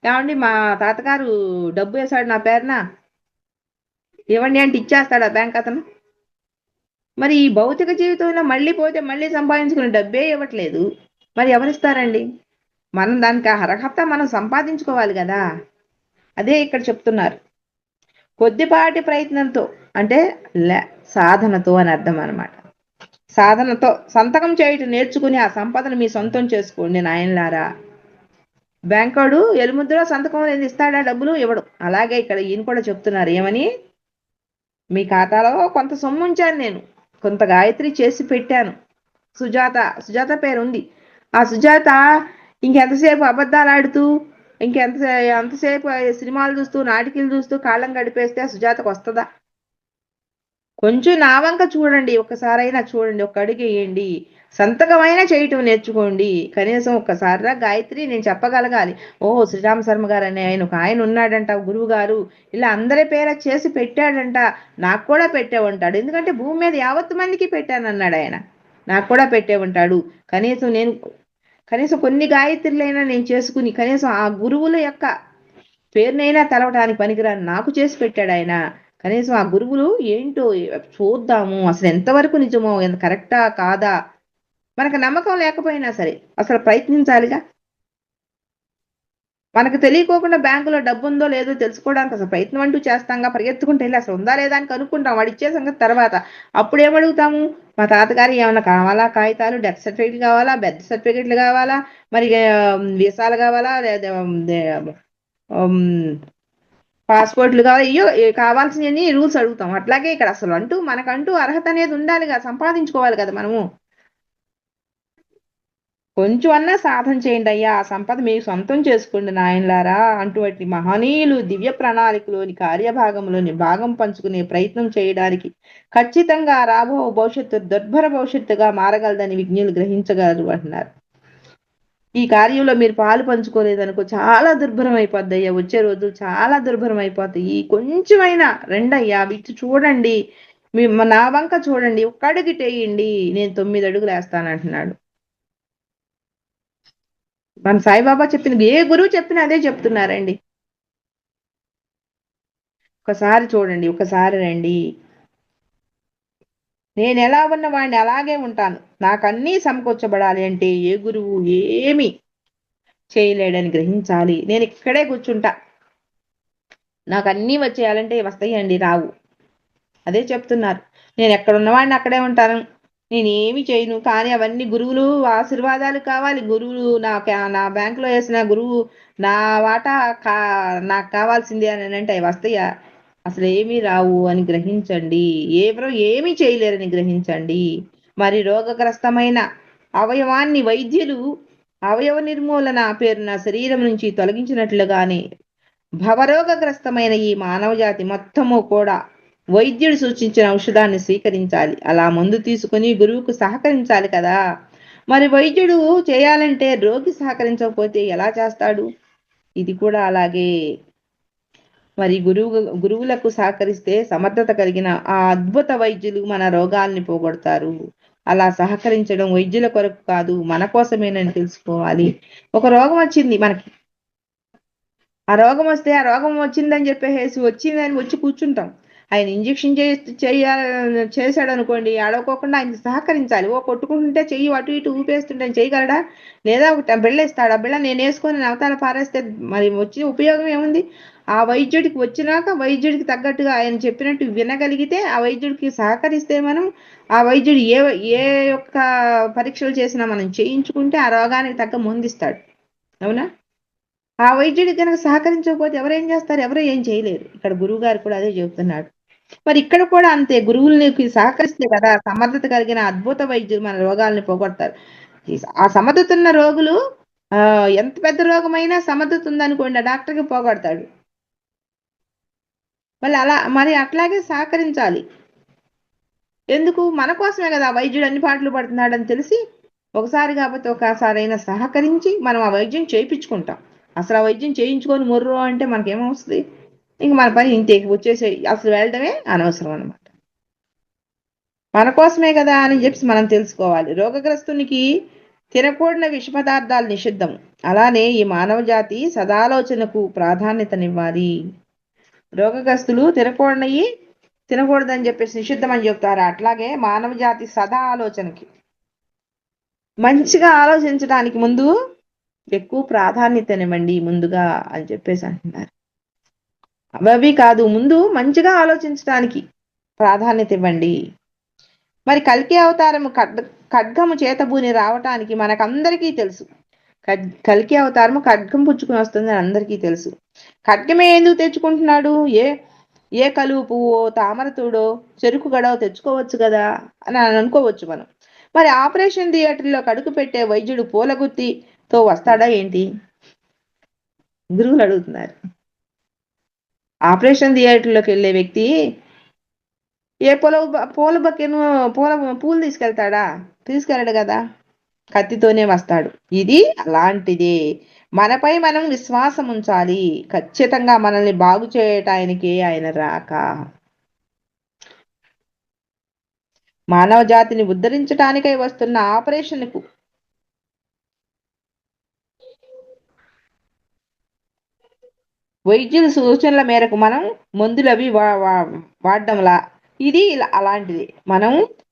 ఏమండి మా తాతగారు డబ్బు వేశాడు నా పేరున, ఇవ్వండి అంటే ఇచ్చేస్తాడు ఆ బ్యాంక్ అతను. మరి ఈ భౌతిక జీవితంలో మళ్ళీ పోతే మళ్ళీ సంపాదించుకునే డబ్బే ఇవ్వట్లేదు, మరి ఎవరిస్తారండి? మనం దానికి అర్హత మనం సంపాదించుకోవాలి కదా. అదే ఇక్కడ చెప్తున్నారు, కొద్దిపాటి ప్రయత్నంతో అంటే సాధనతో అని అర్థం అనమాట. సాధనతో సంతకం చేయటం నేర్చుకుని ఆ సంపదను మీ సొంతం చేసుకోండి నాయనలారా. బ్యాంకోడు ఎలుముద్రలో సంతకం లేదు ఇస్తాడా? డబ్బులు ఇవ్వడు. అలాగే ఇక్కడ ఈయన కూడా చెప్తున్నారు ఏమని, మీ ఖాతాలో కొంత సొమ్ము ఉంచాను, నేను కొంత గాయత్రి చేసి పెట్టాను. సుజాత పేరు ఉంది. ఆ సుజాత ఇంకెంతసేపు అబద్ధాలు ఆడుతూ ఎంతసేపు సినిమాలు చూస్తూ నాటికలు చూస్తూ కాళ్ళం గడిపేస్తే ఆ సుజాతకు వస్తుందా? కొంచెం నా వంక చూడండి, ఒక్కసారైనా చూడండి, ఒక్క అడుగు వేయండి, సంతకమైనా చేయటం నేర్చుకోండి. కనీసం ఒక్కసారిరా గాయత్రి నేను చెప్పగలగాలి. ఓహో శ్రీరామ శర్మ గారు అనే ఆయన ఉన్నాడంట, గురువు గారు ఇలా అందరి పేర చేసి పెట్టాడంట, నాకు కూడా పెట్టే ఉంటాడు. ఎందుకంటే భూమి మీద యావత్తు మందికి పెట్టానన్నాడు ఆయన, నాకు కూడా పెట్టే ఉంటాడు. కనీసం కొన్ని గాయత్రులైనా నేను చేసుకుని కనీసం ఆ గురువుల యొక్క పేరునైనా తెలవడానికి పనికిరాని నాకు చేసి పెట్టాడు ఆయన. కనీసం ఆ గురువులు ఏంటో చూద్దాము, అసలు ఎంతవరకు నిజమో, ఎంత కరెక్టా కాదా, మనకు నమ్మకం లేకపోయినా సరే అసలు ప్రయత్నించాలిగా. మనకు తెలియకోకుండా బ్యాంకులో డబ్బు ఉందో లేదో తెలుసుకోవడానికి అసలు ప్రయత్నం అంటూ చేస్తాంగా, పరిగెత్తుకుంటే వెళ్ళి అసలు ఉందా లేదా అని కనుక్కుంటాం. వాడు ఇచ్చే సంగతి తర్వాత. అప్పుడు ఏమడుగుతాము, మా తాతగారు ఏమైనా కావాలా కాగితాలు, డెత్ సర్టిఫికేట్ కావాలా, బెత్ సర్టిఫికేట్లు కావాలా, మరి వీసాలు కావాలా, లేదా పాస్పోర్ట్లు కావాలి, అయ్యో కావాల్సినవి రూల్స్ అడుగుతాం. అట్లాగే ఇక్కడ అసలు మనకంటూ అర్హత అనేది ఉండాలిగా, సంపాదించుకోవాలి కదా మనము. కొంచెం అన్నా సాధన చేయండి అయ్యా, ఆ సంపద మీరు సొంతం చేసుకోండి నాయనలారా అంటువంటి మహనీయులు దివ్య ప్రణాళికలోని కార్యభాగంలోని భాగం పంచుకునే ప్రయత్నం చేయడానికి ఖచ్చితంగా రాబో భవిష్యత్తు దుర్భర భవిష్యత్తుగా మారగలదని విజ్ఞులు గ్రహించగలరు అంటున్నారు. ఈ కార్యంలో మీరు పాలు పంచుకోలేదనుకో చాలా దుర్భరం అయిపోద్ది అయ్యా, వచ్చే రోజులు చాలా దుర్భరం అయిపోతాయి. కొంచెమైనా రెండయ్యా విచ్చి చూడండి, నా వంక చూడండి, ఒక్క అడుగుటేయండి, నేను 9 అడుగులు వేస్తానంటున్నాడు. మన సాయిబాబా చెప్పింది ఏ గురువు చెప్పినా అదే చెప్తున్నారండి. ఒకసారి చూడండి, ఒకసారి రండి, నేను ఎలా ఉన్న వాడిని అలాగే ఉంటాను, నాకు అన్నీ సమకూర్చబడాలి అంటే ఏ గురువు ఏమి చేయలేడని గ్రహించాలి. నేను ఇక్కడే కూర్చుంటా, నాకు అన్నీ వచ్చేయాలంటే వస్తాయండి, రావు. అదే చెప్తున్నారు, నేను ఎక్కడున్నవాడిని అక్కడే ఉంటాను, నేనేమి చేయను, కానీ అవన్నీ గురువులు ఆశీర్వాదాలు కావాలి. గురువులు నా బ్యాంకులో వేసిన గురువు నా వాటా నాకు కావాల్సింది అని అంటే అవి వస్తాయా? అసలు ఏమీ రావు అని గ్రహించండి. ఎవరో ఏమీ చేయలేరని గ్రహించండి. మరి రోగగ్రస్తమైన అవయవాన్ని వైద్యులు అవయవ నిర్మూలన పేరున శరీరం నుంచి తొలగించినట్లుగానే భవరోగగ్రస్తమైన ఈ మానవ జాతి మొత్తము కూడా వైద్యుడు సూచించిన ఔషధాన్ని స్వీకరించాలి. అలా మందు తీసుకుని గురువుకు సహకరించాలి కదా. మరి వైద్యుడు చేయాలంటే రోగి సహకరించకపోతే ఎలా చేస్తాడు? ఇది కూడా అలాగే. మరి గురువులకు సహకరిస్తే సమర్థత కలిగిన ఆ అద్భుత వైద్యులు మన రోగాల్ని పోగొడతారు. అలా సహకరించడం వైద్యుల కొరకు కాదు, మన కోసమేనని తెలుసుకోవాలి. ఒక రోగం వచ్చింది మనకి, ఆ రోగం వస్తే ఆ రోగం వచ్చిందని చెప్పేసి వచ్చిందని వచ్చి కూర్చుంటాం. ఆయన ఇంజెక్షన్ చేశాడు అనుకోండి, ఆడవకోకుండా ఆయనకి సహకరించాలి. కొట్టుకుంటుంటే చెయ్యి అటు ఇటు ఊపేస్తుంటే చేయగలడా? లేదా ఒక బిళ్ళ ఇస్తాడు, ఆ బిళ్ళ నేను వేసుకొని అవతల పారేస్తే మరి వచ్చే ఉపయోగం ఏముంది? ఆ వైద్యుడికి వచ్చినాక వైద్యుడికి తగ్గట్టుగా ఆయన చెప్పినట్టు వినగలిగితే, ఆ వైద్యుడికి సహకరిస్తే మనం ఆ వైద్యుడు ఏ ఏ యొక్క పరీక్షలు చేసినా మనం చేయించుకుంటే ఆ రోగానికి తగ్గ మందిస్తాడు. అవునా? ఆ వైద్యుడికి కనుక సహకరించకపోతే ఎవరేం చేస్తారు? ఎవరు ఏం చేయలేరు. ఇక్కడ గురువు గారు కూడా అదే చెబుతున్నాడు. మరి ఇక్కడ కూడా అంతే, గురువులకి సహకరిస్తే కదా సమర్థత కలిగిన అద్భుత వైద్యులు మన రోగాల్ని పోగొడతారు. ఆ సమర్థత ఉన్న రోగులు ఎంత పెద్ద రోగమైనా సమర్థత ఉందనుకోండి, ఆ డాక్టర్కి పోగొడతాడు. మరి అట్లాగే సహకరించాలి. ఎందుకు? మన కోసమే కదా వైద్యుడు అన్ని పాటలు పడుతున్నాడని తెలిసి ఒకసారి కాకపోతే ఒకసారి అయినా సహకరించి మనం ఆ వైద్యం చేయించుకుంటాం. అసలు ఆ వైద్యం చేయించుకొని మొర్రో అంటే మనకేమొస్తుంది? ఇంక మన పని ఇంతే, వచ్చేసి అసలు వెళ్ళడమే అనవసరం అనమాట. మన కోసమే కదా అని చెప్పి మనం తెలుసుకోవాలి. రోగగ్రస్తునికి తినకూడని విష పదార్థాలు నిషిద్ధం. అలానే ఈ మానవ జాతి సదాలోచనకు ప్రాధాన్యతనివ్వాలి. రోగగ్రస్తులు తినకూడదని చెప్పేసి నిషిద్ధం అని చెప్తారు. అట్లాగే మానవ జాతి సదా ఆలోచనకి, మంచిగా ఆలోచించడానికి ముందు ఎక్కువ ప్రాధాన్యతనివ్వండి ముందుగా అని చెప్పేసి అంటున్నారు. అవి కాదు, ముందు మంచిగా ఆలోచించడానికి ప్రాధాన్యత ఇవ్వండి. మరి కల్కి అవతారము ఖడ్గము చేతబూని రావటానికి మనకందరికీ తెలుసు. కల్కి అవతారము ఖడ్గం పుచ్చుకుని వస్తుందని అందరికీ తెలుసు. ఖడ్గమే ఎందుకు తెచ్చుకుంటున్నాడు? ఏ కలువు పువ్వో, తామరతుడో, చెరుకు గడవ తెచ్చుకోవచ్చు కదా అని అనుకోవచ్చు మనం. మరి ఆపరేషన్ థియేటర్లో కడుగు పెట్టే వైద్యుడు పూలగుత్తితో వస్తాడా ఏంటి? గురువులు అడుగుతున్నారు. ఆపరేషన్ థియేటర్లోకి వెళ్ళే వ్యక్తి పూలు తీసుకెళ్తాడా? తీసుకెళ్ళడు కదా, కత్తితోనే వస్తాడు. ఇది అలాంటిదే. మనపై మనం విశ్వాసం ఉంచాలి. ఖచ్చితంగా మనల్ని బాగు చేయటానికి ఆయన రాక, మానవ జాతిని ఉద్ధరించటానికై వస్తున్న ఆపరేషన్కు వైద్యుల సూచనల మేరకు మనం మందులవి వాడడంలా ఇది అలాంటిది. మనం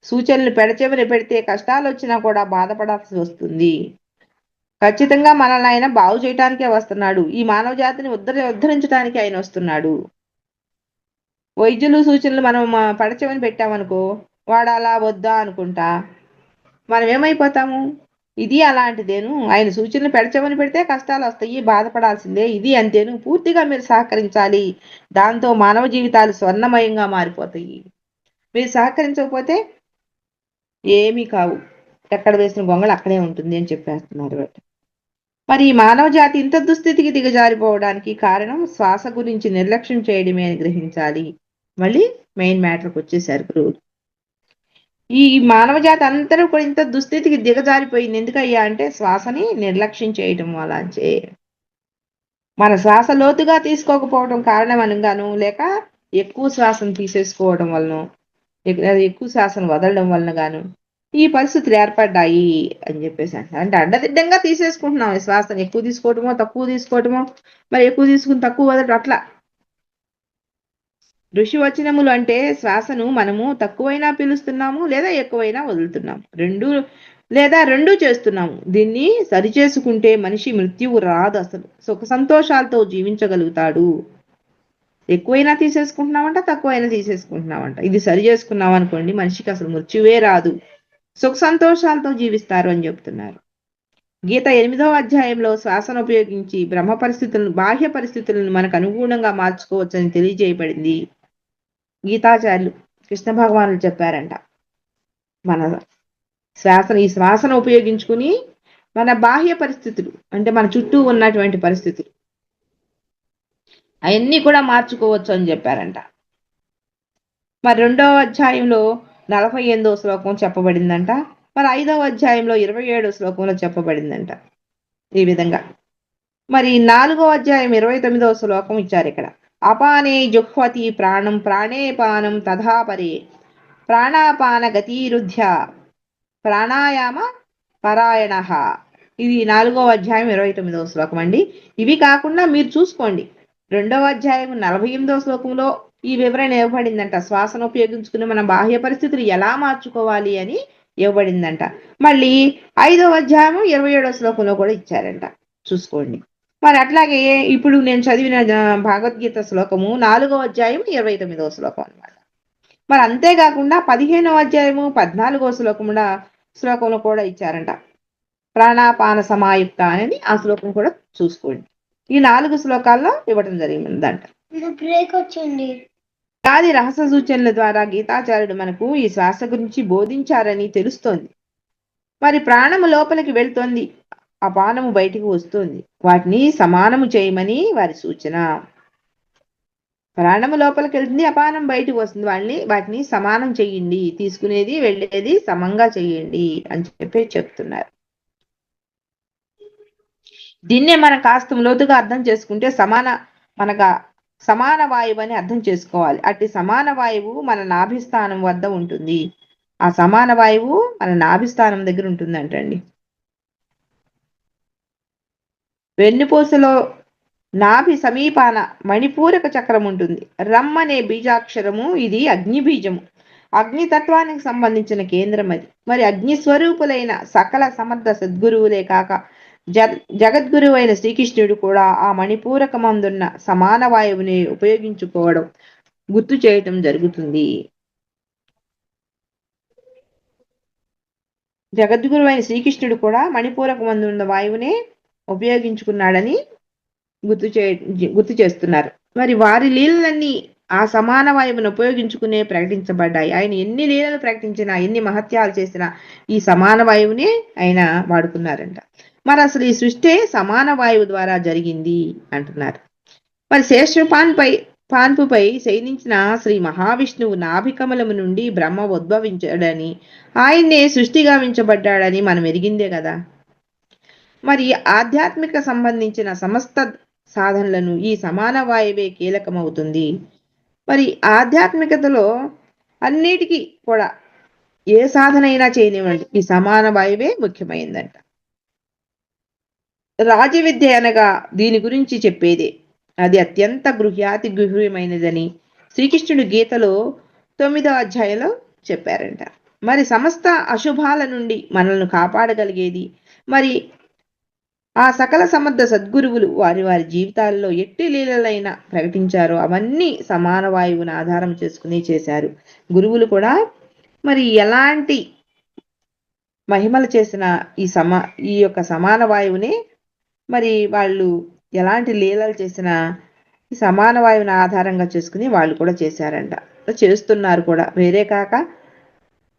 సూచనలు పెడచెవిన పెడితే కష్టాలు వచ్చినా కూడా బాధపడాల్సి వస్తుంది. ఖచ్చితంగా మనల్ని ఆయన బాగు చేయటానికే వస్తున్నాడు. ఈ మానవ జాతిని ఉద్ధరించడానికి ఆయన వస్తున్నాడు. వైద్యులు సూచనలు మనం పెడచెవిన పెట్టామనుకో, వాడాలా వద్దా అనుకుంటా మనం ఏమైపోతాము? ఇది అలాంటిదేను. ఆయన సూచనలు పెడచెవిన పెడితే కష్టాలు వస్తాయి, బాధపడాల్సిందే. ఇది అంతేను. పూర్తిగా మీరు సహకరించాలి. దాంతో మానవ జీవితాలు స్వర్ణమయంగా మారిపోతాయి. మీరు సహకరించకపోతే ఏమీ కావు. ఎక్కడ వేసిన గొంగళి అక్కడే ఉంటుంది అని చెప్పేస్తున్నారు. మరి ఈ మానవ జాతి ఇంత దుస్థితికి దిగజారిపోవడానికి కారణం శ్వాస గురించి నిర్లక్ష్యం చేయడమే అని గ్రహించాలి. మళ్ళీ మెయిన్ మ్యాటర్కి వచ్చేసారు గురువులు. ఈ మానవ జాతి అందరూ కూడా ఇంత దుస్థితికి దిగజారిపోయింది ఎందుకయ్యా అంటే శ్వాసని నిర్లక్ష్యం చేయటం వల్లే. మన శ్వాస లోతుగా తీసుకోకపోవడం కారణమనగాను, లేక ఎక్కువ శ్వాసను తీసేసుకోవడం వలన, ఎక్కువ శ్వాసను వదలడం వలన గాను ఈ పరిస్థితులు ఏర్పడ్డాయి అని చెప్పేసి అంటే అడ్డదిడ్డంగా తీసేసుకుంటున్నాం. శ్వాసను ఎక్కువ తీసుకోవటమో తక్కువ తీసుకోవటమో, మరి ఎక్కువ తీసుకుని తక్కువ వదలటం అట్లా. ఋషి వచనములు అంటే శ్వాసను మనము తక్కువైనా పీలుస్తున్నాము, లేదా ఎక్కువైనా వదులుతున్నాము, రెండు చేస్తున్నాము. దీన్ని సరిచేసుకుంటే మనిషి మృత్యువు రాదు, అసలు సుఖ సంతోషాలతో జీవించగలుగుతాడు. ఎక్కువైనా తీసేసుకుంటున్నామంట, తక్కువైనా తీసేసుకుంటున్నామంట. ఇది సరి చేసుకున్నాం అనుకోండి, మనిషికి అసలు మృత్యువే రాదు, సుఖ సంతోషాలతో జీవిస్తారు అని చెప్తున్నారు. గీత 8వ అధ్యాయంలో శ్వాసను ఉపయోగించి బాహ్య పరిస్థితులను మనకు అనుగుణంగా మార్చుకోవచ్చని తెలియజేయబడింది. గీతాచార్యులు కృష్ణ భగవానులు చెప్పారంట. మన ఈ శ్వాసను ఉపయోగించుకుని మన బాహ్య పరిస్థితులు అంటే మన చుట్టూ ఉన్నటువంటి పరిస్థితులు అవన్నీ కూడా మార్చుకోవచ్చు అని చెప్పారంట. మరి 2వ అధ్యాయంలో 48వ శ్లోకం చెప్పబడిందంట. మరి 5వ అధ్యాయంలో 27వ శ్లోకంలో చెప్పబడిందంట ఈ విధంగా. మరి 4వ అధ్యాయం 29వ శ్లోకం ఇచ్చారు ఇక్కడ. అపానే జుహ్వతి ప్రాణం ప్రాణే పానం తథా పరే ప్రాణాపాన గతిరుధ్య ప్రాణాయామ పరాయణ. ఇది 4వ అధ్యాయం 29వ శ్లోకం అండి. ఇవి కాకుండా మీరు చూసుకోండి, 2వ అధ్యాయం 48వ శ్లోకంలో ఈ వివరణ ఇవ్వబడిందంట. శ్వాసను ఉపయోగించుకుని మన బాహ్య పరిస్థితులు ఎలా మార్చుకోవాలి అని ఇవ్వబడిందంట. మళ్ళీ 5వ అధ్యాయం 27వ శ్లోకంలో కూడా ఇచ్చారంట, చూసుకోండి. మరి అట్లాగే ఇప్పుడు నేను చదివిన భగవద్గీత శ్లోకము 4వ అధ్యాయం 29వ శ్లోకం అన్నమాట. మరి అంతేకాకుండా 15వ అధ్యాయము 14వ శ్లోకంలో కూడా ఇచ్చారంట, ప్రాణాపాన సమాయుక్త అనేది ఆ శ్లోకం కూడా చూసుకోండి. ఈ 4 శ్లోకాల్లో ఇవ్వటం జరిగిందంట. ఆది రహస్య సూచనల ద్వారా గీతాచార్యుడు మనకు ఈ శ్వాస గురించి బోధించారని తెలుస్తోంది. మరి ప్రాణము లోపలికి వెళ్తోంది, అపానము బయటికి వస్తుంది, వాటిని సమానము చేయమని వారి సూచన. ప్రాణము లోపలికి వెళ్తుంది, అపానం బయటికి వస్తుంది, వాటిని సమానం చెయ్యండి, తీసుకునేది వెళ్ళేది సమంగా చెయ్యండి అని చెప్తున్నారు. దీన్నే మనం కాస్త లోతుగా అర్థం చేసుకుంటే సమాన వాయువు అని అర్థం చేసుకోవాలి. అట్టి సమాన వాయువు మన నాభిస్థానం వద్ద ఉంటుంది. ఆ సమాన వాయువు మన నాభిస్థానం దగ్గర ఉంటుందంటండి. వెన్నుపూసలో నాభి సమీపాన మణిపూరక చక్రం ఉంటుంది. రమ్ అనే బీజాక్షరము, ఇది అగ్ని బీజము, అగ్నితత్వానికి సంబంధించిన కేంద్రం అది. మరి అగ్ని స్వరూపులైన సకల సమర్థ సద్గురువులే కాక జగద్గురువు అయిన శ్రీకృష్ణుడు కూడా ఆ మణిపూరకమందున్న సమాన వాయువుని ఉపయోగించుకోవడం గుర్తు చేయటం జరుగుతుంది. జగద్గురువు అయిన శ్రీకృష్ణుడు కూడా మణిపూరకమందున్న వాయువునే ఉపయోగించుకున్నాడని గుర్తు చేస్తున్నారు. మరి వారి లీలలన్నీ ఆ సమాన వాయువును ఉపయోగించుకునే ప్రకటించబడ్డాయి. ఆయన ఎన్ని లీలలు ప్రకటించినా, ఎన్ని మహత్యాలు చేసినా ఈ సమాన వాయువునే ఆయన వాడుకున్నారంట. మరి అసలు ఈ సృష్టి సమాన వాయువు ద్వారా జరిగింది అంటున్నారు. మరి పాన్పుపై శయనించిన శ్రీ మహావిష్ణువు నాభికమలము నుండి బ్రహ్మ ఉద్భవించాడని, ఆయన్నే సృష్టి గావించబడ్డాడని మనం ఎరిగిందే కదా. మరి ఆధ్యాత్మిక సంబంధించిన సమస్త సాధనలను ఈ సమాన వాయువే కీలకమవుతుంది. మరి ఆధ్యాత్మికతలో అన్నిటికీ కూడా ఏ సాధన అయినా చేయనివ్వండి, ఈ సమాన వాయువే ముఖ్యమైందంట. రాజవిద్య అనగా దీని గురించి చెప్పేదే. అది అత్యంత గృహ్యమైనదని శ్రీకృష్ణుడు గీతలో 9వ అధ్యాయంలో చెప్పారంట. మరి సమస్త అశుభాల నుండి మనల్ని కాపాడగలిగేది. మరి ఆ సకల సమర్థ సద్గురువులు వారి వారి జీవితాల్లో ఎట్టి లీలలైనా ప్రకటించారో అవన్నీ సమాన వాయువును ఆధారం చేసుకుని చేశారు. గురువులు కూడా మరి ఎలాంటి మహిమలు చేసిన ఈ యొక్క సమాన వాయువునే, మరి వాళ్ళు ఎలాంటి లీలలు చేసినా ఈ సమాన వాయువుని ఆధారంగా చేసుకుని వాళ్ళు కూడా చేశారంట, చేస్తున్నారు కూడా.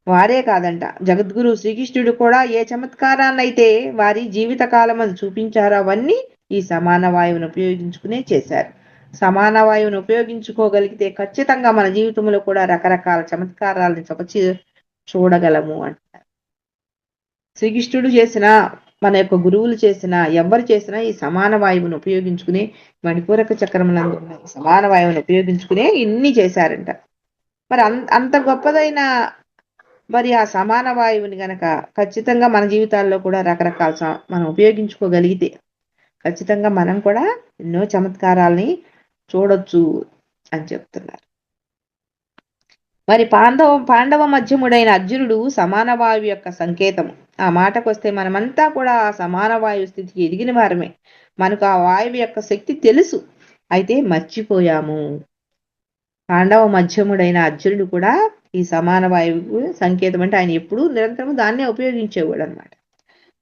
వారే కాదంట, జగద్గురు శ్రీకృష్ణుడు కూడా ఏ చమత్కారాన్నైతే వారి జీవిత కాలం చూపించారో అవన్నీ ఈ సమాన వాయువును ఉపయోగించుకునే చేశారు. సమాన వాయువును ఉపయోగించుకోగలిగితే ఖచ్చితంగా మన జీవితంలో కూడా రకరకాల చమత్కారాలను చూడగలము అంటారు. శ్రీకృష్ణుడు చేసిన, మన యొక్క గురువులు చేసిన, ఎవరు చేసినా ఈ సమాన వాయువును ఉపయోగించుకునే, మణిపూరక చక్రమునందు సమాన వాయువును ఉపయోగించుకునే ఇన్ని చేశారంట. మరి అంత గొప్పదైన మరి ఆ సమాన వాయువుని గనక ఖచ్చితంగా మన జీవితాల్లో కూడా రకరకాల మనం ఉపయోగించుకోగలిగితే ఖచ్చితంగా మనం కూడా ఎన్నో చమత్కారాలని చూడొచ్చు అని చెప్తున్నారు. మరి పాండవ మధ్యముడైన అర్జునుడు సమాన వాయువు యొక్క సంకేతము. ఆ మాటకు వస్తే మనమంతా కూడా ఆ సమాన వాయువు స్థితికి ఎదిగిన వారమే. మనకు ఆ వాయువు యొక్క శక్తి తెలుసు, అయితే మర్చిపోయాము. పాండవ మధ్యముడైన అర్జునుడు కూడా ఈ సమాన వాయువు సంకేతం, అంటే ఆయన ఎప్పుడూ నిరంతరం దాన్నే ఉపయోగించేవాడు అనమాట.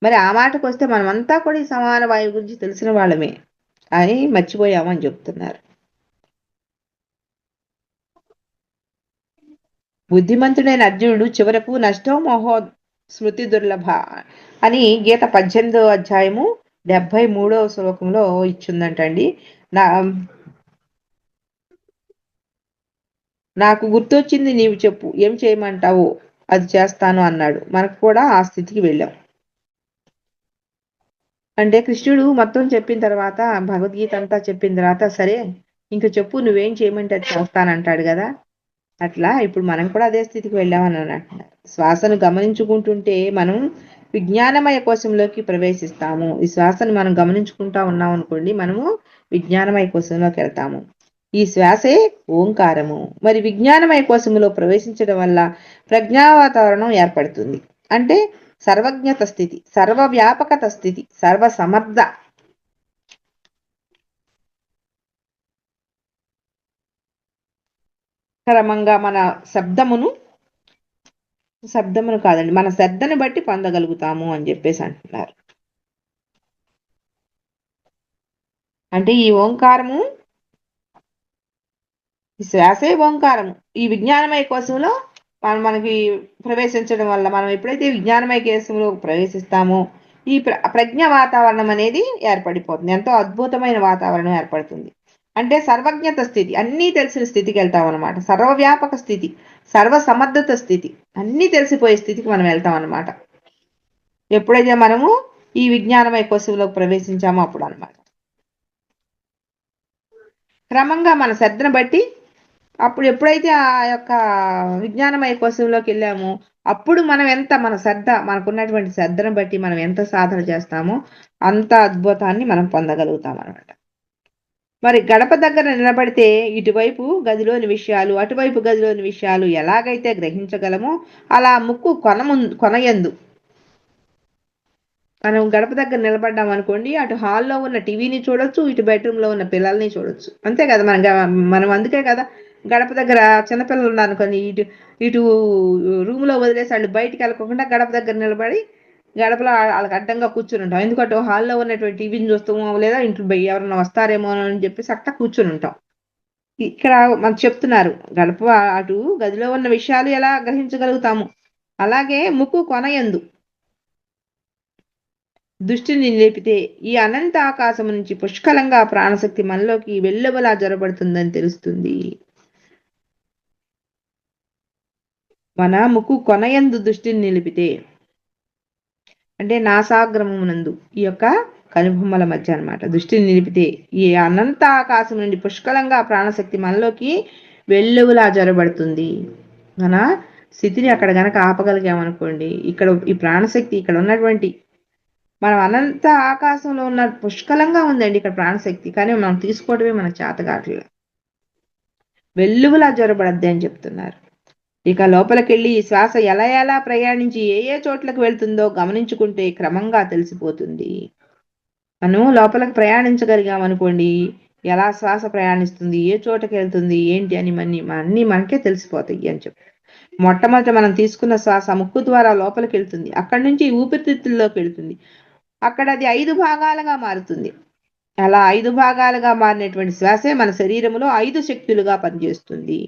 మరి ఆ మాటకు వస్తే మనమంతా కూడా ఈ సమాన వాయువు గురించి తెలిసిన వాళ్ళమే అని మర్చిపోయామని చెప్తున్నారు. బుద్ధిమంతుడైన అర్జునుడు చివరకు నష్టో మోహో స్మృతి దుర్లభ అని గీత 18వ అధ్యాయము 73వ శ్లోకంలో ఇచ్చిందంటండి. నాకు గుర్తొచ్చింది, నీవు చెప్పు, ఏం చేయమంటావో అది చేస్తాను అన్నాడు. మనకు కూడా ఆ స్థితికి వెళ్ళాం. అంటే కృష్ణుడు మొత్తం చెప్పిన తర్వాత, భగవద్గీత అంతా చెప్పిన తర్వాత, సరే ఇంక చెప్పు నువ్వేం చేయమంటే అది చేస్తానంటాడు కదా. అట్లా ఇప్పుడు మనం కూడా అదే స్థితికి వెళ్ళామని అంటున్నారు. శ్వాసను గమనించుకుంటుంటే మనం విజ్ఞానమయ కోశంలోకి ప్రవేశిస్తాము. ఈ శ్వాసను మనం గమనించుకుంటా ఉన్నాం అనుకోండి, మనము విజ్ఞానమయ కోశంలోకి వెళ్తాము. ఈ శ్వాసే ఓంకారము. మరి విజ్ఞానమయ కోశంలో ప్రవేశించడం వల్ల ప్రజ్ఞా వాతావరణం ఏర్పడుతుంది. అంటే సర్వజ్ఞత స్థితి, సర్వవ్యాపకత స్థితి, సర్వసమర్థ. క్రమంగా మన శబ్దమును కాదండి, మన శ్రద్ధను బట్టి పొందగలుగుతాము అని చెప్పేసి అంటున్నారు. అంటే ఈ ఓంకారము, ఈ శ్వాసే ఓంకారము. ఈ విజ్ఞానమయ కోశంలో మనకి ప్రవేశించడం వల్ల, మనం ఎప్పుడైతే విజ్ఞానమయ కోశంలో ప్రవేశిస్తామో ఈ ప్రజ్ఞ వాతావరణం అనేది ఏర్పడిపోతుంది. ఎంతో అద్భుతమైన వాతావరణం ఏర్పడుతుంది. అంటే సర్వజ్ఞత స్థితి, అన్నీ తెలిసిన స్థితికి వెళ్తాం అనమాట. సర్వవ్యాపక స్థితి, సర్వసమర్థత స్థితి, అన్నీ తెలిసిపోయే స్థితికి మనం వెళ్తాం అనమాట. ఎప్పుడైతే మనము ఈ విజ్ఞానమయ కోశంలోకి ప్రవేశించామో అప్పుడు అనమాట. క్రమంగా మన శ్రద్ధను బట్టి అప్పుడు ఎప్పుడైతే ఆ యొక్క విజ్ఞానమయ కోశంలోకి వెళ్ళామో అప్పుడు మనం ఎంత మన శ్రద్ధ, మనకున్నటువంటి శ్రద్ధను బట్టి మనం ఎంత సాధన చేస్తామో అంత అద్భుతాన్ని మనం పొందగలుగుతాం అనమాట. మరి గడప దగ్గర నిలబడితే ఇటువైపు గదిలోని విషయాలు, అటువైపు గదిలోని విషయాలు ఎలాగైతే గ్రహించగలమో అలా ముక్కు కొనయందు మనం గడప దగ్గర నిలబడ్డాం అనుకోండి, అటు హాల్లో ఉన్న టీవీని చూడొచ్చు, ఇటు బెడ్రూమ్లో ఉన్న పిల్లల్ని చూడొచ్చు. అంతే కదా, మనం అందుకే కదా గడప దగ్గర చిన్నపిల్లలు ఉన్నారు అనుకోండి, ఇటు ఇటు రూమ్లో వదిలేసి వాళ్ళు బయటికి వెళ్ళకుండా గడప దగ్గర నిలబడి గడపలో వాళ్ళకి అడ్డంగా కూర్చుని ఉంటాం. ఎందుకంటే హాల్లో ఉన్నటువంటి టీవీని చూస్తాము, లేదా ఇంట్లో ఎవరన్నా వస్తారేమో అని చెప్పేసి అట్లా కూర్చుని ఉంటాం. ఇక్కడ మనకు చెప్తున్నారు, గడప అటు గదిలో ఉన్న విషయాలు ఎలా గ్రహించగలుగుతాము, అలాగే ముక్కు కొనయందు దృష్టిని నిలిపితే ఈ అనంత ఆకాశం నుంచి పుష్కలంగా ప్రాణశక్తి మనలోకి వెల్లువలా జొరబడుతుందని తెలుస్తుంది. మన ముక్కు కొనయందు దృష్టిని నిలిపితే అంటే నాసాగ్రమమునందు, ఈ యొక్క కనుబొమ్మల మధ్య అనమాట, దృష్టిని నిలిపితే ఈ అనంత ఆకాశం నుండి పుష్కలంగా ప్రాణశక్తి మనలోకి వెల్లువలా జొరబడుతుంది. మన స్థితిని అక్కడ గనక ఆపగలిగామనుకోండి, ఇక్కడ ఈ ప్రాణశక్తి ఇక్కడ ఉన్నటువంటి మనం అనంత ఆకాశంలో ఉన్న పుష్కలంగా ఉందండి ఇక్కడ ప్రాణశక్తి, కానీ మనం తీసుకోవడమే మన చేత కావట్లేదు. వెల్లువలా జ్వరబడద్ది అని చెప్తున్నారు. ఇక లోపలికెళ్ళి ఈ శ్వాస ఎలా ఎలా ప్రయాణించి ఏ ఏ చోట్లకు వెళ్తుందో గమనించుకుంటే క్రమంగా తెలిసిపోతుంది. మనం లోపలికి ప్రయాణించగలిగామనుకోండి, ఎలా శ్వాస ప్రయాణిస్తుంది, ఏ చోటకి వెళ్తుంది ఏంటి అని అన్నీ మనకే తెలిసిపోతాయి అని చెప్పి. మొట్టమొదట మనం తీసుకున్న శ్వాస ముక్కు ద్వారా లోపలికి వెళ్తుంది, అక్కడి నుంచి ఊపిరితిత్తుల్లోకి వెళ్తుంది, అక్కడ అది 5 భాగాలుగా మారుతుంది. అలా 5 భాగాలుగా మారినటువంటి శ్వాసే మన శరీరంలో 5 శక్తులుగా పనిచేస్తుంది.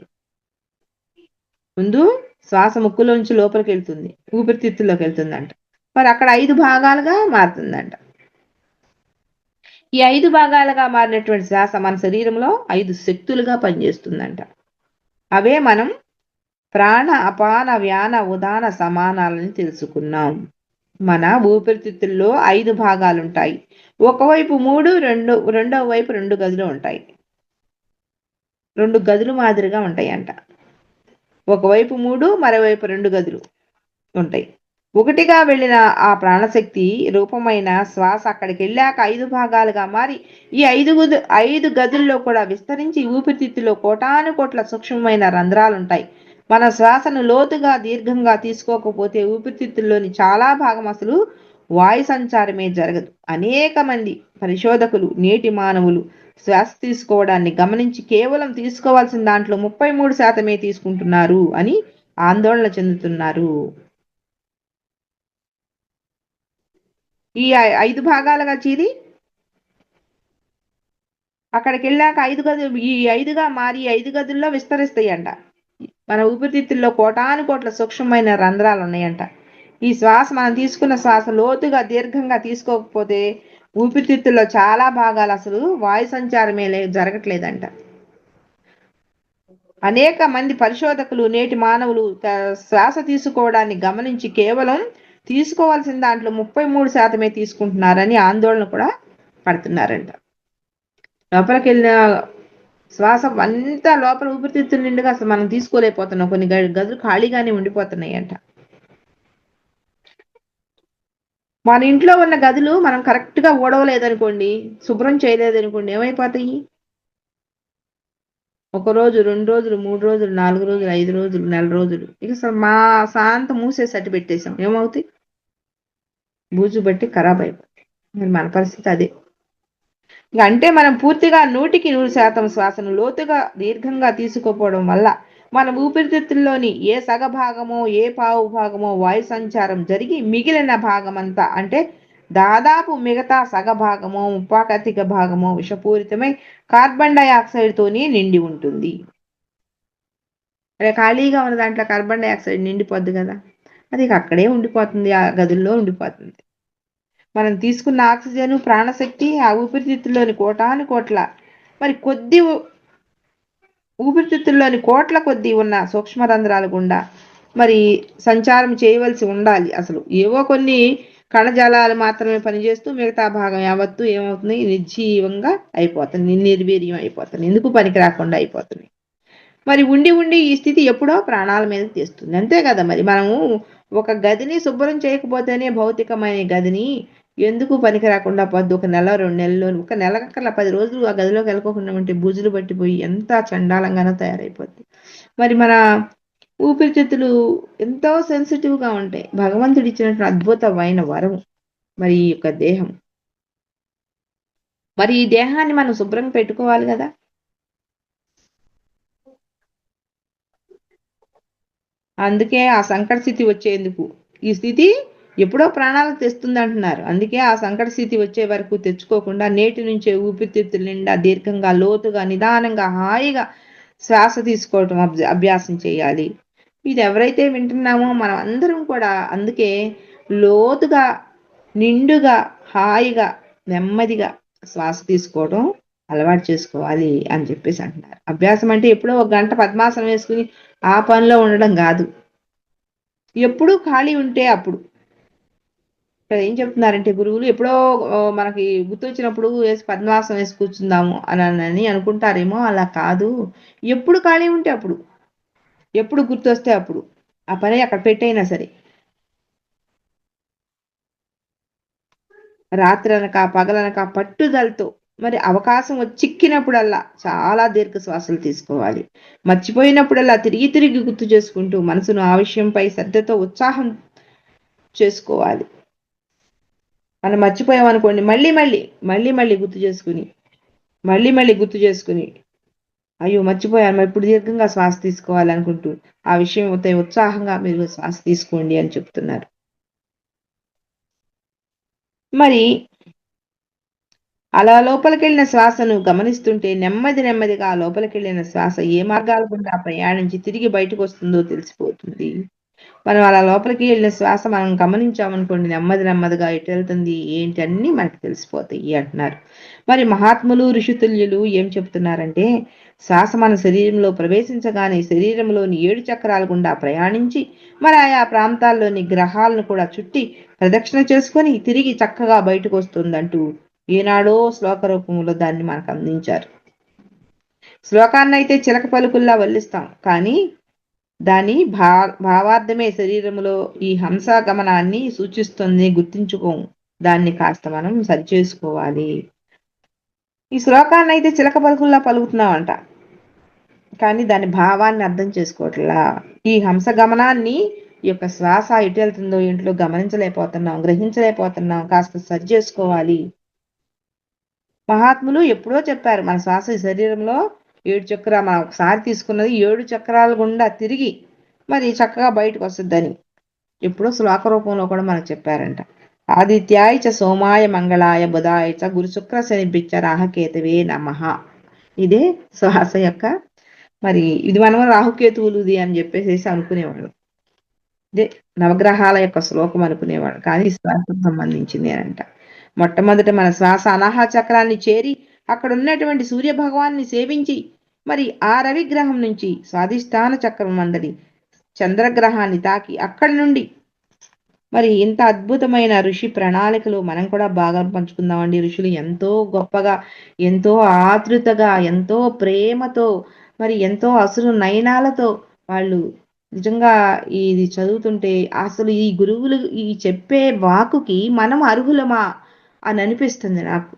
ముందు శ్వాస ముక్కులోంచి లోపలికి వెళ్తుంది, ఊపిరితిత్తుల్లోకి వెళ్తుందంట, మరి అక్కడ 5 భాగాలుగా మారుతుందంట. ఈ 5 భాగాలుగా మారినటువంటి శ్వాస మన శరీరంలో 5 శక్తులుగా పనిచేస్తుందంట. అవే మనం ప్రాణ అపాన వ్యాన ఉదాన సమానాలని తెలుసుకున్నాం. మన ఊపిరితిత్తుల్లో 5 భాగాలుంటాయి. ఒకవైపు 3, రెండో వైపు 2 గదులు ఉంటాయి. 2 గదులు మాదిరిగా ఉంటాయంట. ఒకవైపు 3, మరోవైపు 2 గదులు ఉంటాయి. ఒకటిగా వెళ్ళిన ఆ ప్రాణశక్తి రూపమైన శ్వాస అక్కడికి వెళ్ళాక 5 భాగాలుగా మారి ఈ 5 గదుల్లో కూడా విస్తరించి ఊపిరితిత్తులో కోటాను కోట్ల సూక్ష్మమైన రంధ్రాలుంటాయి. మన శ్వాసను లోతుగా దీర్ఘంగా తీసుకోకపోతే ఊపిరితిత్తుల్లోని చాలా భాగం అసలు వాయు సంచారమే జరగదు. అనేక మంది పరిశోధకులు నేటి మానవులు శ్వాస తీసుకోవడాన్ని గమనించి కేవలం తీసుకోవాల్సిన దాంట్లో 33% తీసుకుంటున్నారు అని ఆందోళన చెందుతున్నారు. ఈ 5 భాగాలుగా చీరి అక్కడికి వెళ్ళాక 5 గదులు ఈ 5గా మారి 5 గదుల్లో విస్తరిస్తాయంట. మన ఊపిరితిత్తుల్లో కోటాను కోట్ల సూక్ష్మమైన రంధ్రాలు ఉన్నాయంట. ఈ శ్వాస మనం తీసుకున్న శ్వాస లోతుగా దీర్ఘంగా తీసుకోకపోతే ఊపిరితిత్తుల్లో చాలా భాగాలు అసలు వాయు సంచారమే జరగట్లేదంట. అనేక మంది పరిశోధకులు నేటి మానవులు శ్వాస తీసుకోవడాన్ని గమనించి కేవలం తీసుకోవాల్సిన దాంట్లో 33% తీసుకుంటున్నారని ఆందోళన కూడా పడుతున్నారంట. లోపలికి వెళ్ళిన శ్వాస అంతా లోపల ఊపిరితిత్తుల నిండుగా అసలు మనం తీసుకోలేకపోతున్నాం. కొన్ని గదులు ఖాళీగానే ఉండిపోతున్నాయి అంట. మన ఇంట్లో ఉన్న గదులు మనం కరెక్ట్ గా ఊడవలేదనుకోండి, శుభ్రం చేయలేదనుకోండి, ఏమైపోతాయి? 1 రోజు, 2 రోజులు, 3 రోజులు, 4 రోజులు, 5 రోజులు, నెల రోజులు, ఇక అసలు మా శాంతం మూసేసి అట్టి పెట్టేసాం, ఏమవుతాయి? బూజు బట్టి ఖరాబ్ అయిపోతాయి. మరి మన పరిస్థితి అదే. ఇక అంటే మనం పూర్తిగా 100% శ్వాసను లోతుగా దీర్ఘంగా తీసుకోపోవడం వల్ల మన ఊపిరితిత్తుల్లోని ఏ సగ భాగమో ఏ పావు భాగమో వాయు సంచారం జరిగి మిగిలిన భాగమంతా అంటే దాదాపు మిగతా సగ భాగమో ముప్పాకతిక భాగమో విషపూరితమై కార్బన్ డైఆక్సైడ్ తోని నిండి ఉంటుంది. అదే ఖాళీగా ఉన్న దాంట్లో కార్బన్ డైఆక్సైడ్ నిండిపోద్ది కదా, అది ఇక అక్కడే ఉండిపోతుంది, ఆ గదుల్లో ఉండిపోతుంది. మనం తీసుకున్న ఆక్సిజన్ ప్రాణశక్తి ఆ ఊపిరితిత్తుల్లోని కోటాను కోట్ల మరి కొద్ది ఊపిరితిత్తుల్లోని కోట్ల కొద్దీ ఉన్న సూక్ష్మ రంధ్రాల గుండా మరి సంచారం చేయవలసి ఉండాలి. అసలు ఏవో కొన్ని కణజాలాలు మాత్రమే పనిచేస్తూ మిగతా భాగం యావత్తు ఏమవుతుంది? నిర్జీవంగా అయిపోతుంది, నిర్వీర్యం అయిపోతుంది, ఎందుకు పనికి రాకుండా అయిపోతుంది. మరి ఉండి ఉండి ఈ స్థితి ఎప్పుడో ప్రాణాల మీద తెస్తుంది, అంతే కదా. మరి మనము ఒక గదిని శుభ్రం చేయకపోతేనే భౌతికమైన గదిని ఎందుకు పనికి రాకుండా పోద్ది? 1 నెల 2 నెలల్లో, 1 నెలకల్లా 10 రోజులు ఆ గదిలోకి వెళ్ళకోకుండా ఉంటే బూజులు పట్టిపోయి ఎంత చండాలంగానో తయారైపోద్ది. మరి మన ఊపిరితిత్తులు ఎంతో సెన్సిటివ్ గా ఉంటాయి, భగవంతుడు ఇచ్చినటువంటి అద్భుతమైన వరం మరి ఈ యొక్క దేహం. మరి ఈ దేహాన్ని మనం శుభ్రం పెట్టుకోవాలి కదా. అందుకే ఆ సంకట స్థితి వచ్చేందుకు, ఈ స్థితి ఎప్పుడో ప్రాణాలకు తెస్తుంది అంటున్నారు. అందుకే ఆ సంకట స్థితి వచ్చే వరకు తెచ్చుకోకుండా నేటి నుంచే ఊపిరితిత్తుల నిండా దీర్ఘంగా లోతుగా నిదానంగా హాయిగా శ్వాస తీసుకోవటం అభ్యాసం చేయాలి. ఇది ఎవరైతే వింటున్నామో మనం అందరం కూడా అందుకే లోతుగా నిండుగా హాయిగా నెమ్మదిగా శ్వాస తీసుకోవడం అలవాటు చేసుకోవాలి అని చెప్పేసి అంటున్నారు. అభ్యాసం అంటే ఎప్పుడో 1 గంట పద్మాసనం వేసుకుని ఆ పనిలో ఉండడం కాదు, ఎప్పుడూ ఖాళీ ఉంటే అప్పుడు. ఇక్కడ ఏం చెప్తున్నారంటే గురువులు, ఎప్పుడో మనకి గుర్తొచ్చినప్పుడు వేసి పద్మాసనం వేసి కూర్చుందాము అని అనుకుంటారేమో, అలా కాదు. ఎప్పుడు ఖాళీ ఉంటే అప్పుడు, ఎప్పుడు గుర్తొస్తే అప్పుడు ఆ పని అక్కడ పెట్టైనా సరే, రాత్రి అనక పగలనక పట్టుదలతో మరి అవకాశం చిక్కినప్పుడల్లా చాలా దీర్ఘ శ్వాసలు తీసుకోవాలి. మర్చిపోయినప్పుడల్లా తిరిగి తిరిగి గుర్తు చేసుకుంటూ మనసును ఆ విషయంపై శ్రద్ధతో ఉత్సాహం చేసుకోవాలి. మనం మర్చిపోయాం అనుకోండి, మళ్ళీ మళ్ళీ గుర్తు చేసుకుని అయ్యో మర్చిపోయాను, మరి ఇప్పుడు దీర్ఘంగా శ్వాస తీసుకోవాలి అనుకుంటూ ఆ విషయం ఉత్సాహంగా మీరు శ్వాస తీసుకోండి అని చెప్తున్నారు. మరి అలా లోపలికెళ్ళిన శ్వాసను గమనిస్తుంటే నెమ్మదిగా ఆ లోపలికెళ్ళిన శ్వాస ఏ మార్గాల గుండా ప్రయాణించి తిరిగి బయటకు వస్తుందో తెలిసిపోతుంది. మనం అలా లోపలికి వెళ్ళిన శ్వాస మనం గమనించామనుకోండి, నెమ్మదిగా ఎటు వెళ్తుంది ఏంటి అన్నీ మనకు తెలిసిపోతాయి అంటున్నారు. మరి మహాత్ములు ఋషితుల్యులు ఏం చెప్తున్నారంటే, శ్వాస మన శరీరంలో ప్రవేశించగానే శరీరంలోని 7 చక్రాల గుండా ప్రయాణించి మరి ఆయా ప్రాంతాల్లోని గ్రహాలను కూడా చుట్టి ప్రదక్షిణ చేసుకొని తిరిగి చక్కగా బయటకు వస్తుందంటూ ఈనాడో శ్లోక రూపంలో దాన్ని మనకు అందించారు. శ్లోకాన్ని అయితే చిలక పలుకుల్లా వల్లిస్తాం, కానీ దాని భావార్థమే శరీరంలో ఈ హంస గమనాన్ని సూచిస్తుంది, గుర్తించుకోము. దాన్ని కాస్త మనం సరిచేసుకోవాలి. ఈ శ్లోకాన్ని అయితే చిలక పలుకుల్లా పలుకుతున్నామంట, కానీ దాని భావాన్ని అర్థం చేసుకోవట్లా. ఈ హంస గమనాన్ని ఈ యొక్క శ్వాస ఎటు వెళ్తుందో ఇంట్లో గమనించలేకపోతున్నాం, గ్రహించలేకపోతున్నాం, కాస్త సరి చేసుకోవాలి. మహాత్ములు ఎప్పుడో చెప్పారు, మన శ్వాస శరీరంలో 7 చక్రాలు, మనం ఒకసారి తీసుకున్నది 7 చక్రాల గుండా తిరిగి మరి చక్కగా బయటకు వస్తుందని ఎప్పుడో శ్లోక రూపంలో కూడా మనకు చెప్పారంట. ఆదిత్యాయ చ సోమాయ మంగళాయ బుధాయ చ గురు శుక్ర శనిభిచ్చ రాహకేతువే నమః. ఇదే శ్వాస యొక్క మరి ఇది మనం రాహుకేతువులుది అని చెప్పేసి అనుకునేవాడు, ఇదే నవగ్రహాల యొక్క శ్లోకం అనుకునేవాడు, కానీ శ్వాసకు సంబంధించింది అంట. మొట్టమొదట మన శ్వాస అనాహ చక్రాన్ని చేరి అక్కడ ఉన్నటువంటి సూర్య భగవాన్ని సేవించి మరి ఆ రవిగ్రహం నుంచి స్వాధిష్టాన చక్రం అందరి చంద్రగ్రహాన్ని తాకి అక్కడి నుండి మరి ఇంత అద్భుతమైన ఋషి ప్రణాళికలు మనం కూడా బాగా పంచుకుందామండి. ఋషులు ఎంతో గొప్పగా, ఎంతో ఆతృతగా, ఎంతో ప్రేమతో, మరి ఎంతో అసురు నయనాలతో వాళ్ళు నిజంగా ఇది చదువుతుంటే అసలు ఈ గురువులు ఈ చెప్పే వాక్కుకి మనం అర్హులమా అని అనిపిస్తుంది నాకు.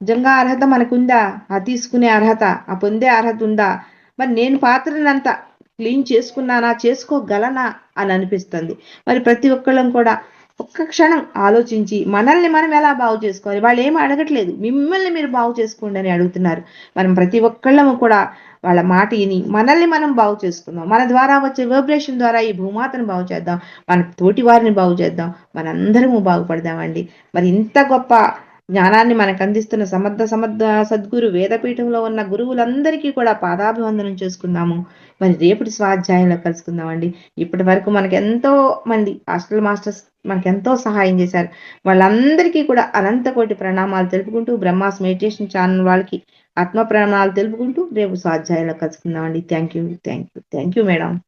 నిజంగా అర్హత మనకుందా? ఆ తీసుకునే అర్హత, ఆ పొందే అర్హత ఉందా? మరి నేను పాత్రనంతా క్లీన్ చేసుకున్నానా? చేసుకోగలనా? అని అనిపిస్తుంది. మరి ప్రతి ఒక్కళ్ళం కూడా ఒక్క క్షణం ఆలోచించి మనల్ని మనం ఎలా బాగు చేసుకోవాలి? వాళ్ళేమి అడగట్లేదు. మిమ్మల్ని మీరు బాగు చేసుకోండి అని అడుగుతున్నారు. మనం ప్రతి ఒక్కళ్ళము కూడా వాళ్ళ మాట ఇని మనల్ని మనం బాగు చేసుకుందాం. మన ద్వారా వచ్చే వైబ్రేషన్ ద్వారా ఈ భూమాతను బాగు చేద్దాం. మన తోటి వారిని బాగు చేద్దాం. మనందరము బాగుపడదామండి. మరి ఇంత గొప్ప జ్ఞానాన్ని మనకు అందిస్తున్న సమర్థ సద్గురు వేదపీఠంలో ఉన్న గురువులందరికీ కూడా పాదాభివందనం చేసుకుందాము. మరి రేపటి స్వాధ్యాయంలో కలుసుకుందామండి. ఇప్పటి వరకు మనకు ఎంతో మంది హాస్టల్ మాస్టర్స్ మనకెంతో సహాయం చేశారు. వాళ్ళందరికీ కూడా అనంత కోటి ప్రణామాలు తెలుపుకుంటూ బ్రహ్మాస్ మెడిటేషన్ ఛానల్ వాళ్ళకి ఆత్మ ప్రణామాలు తెలుపుకుంటూ రేపు స్వాధ్యాయంలో కలుసుకుందామండి. Thank you madam.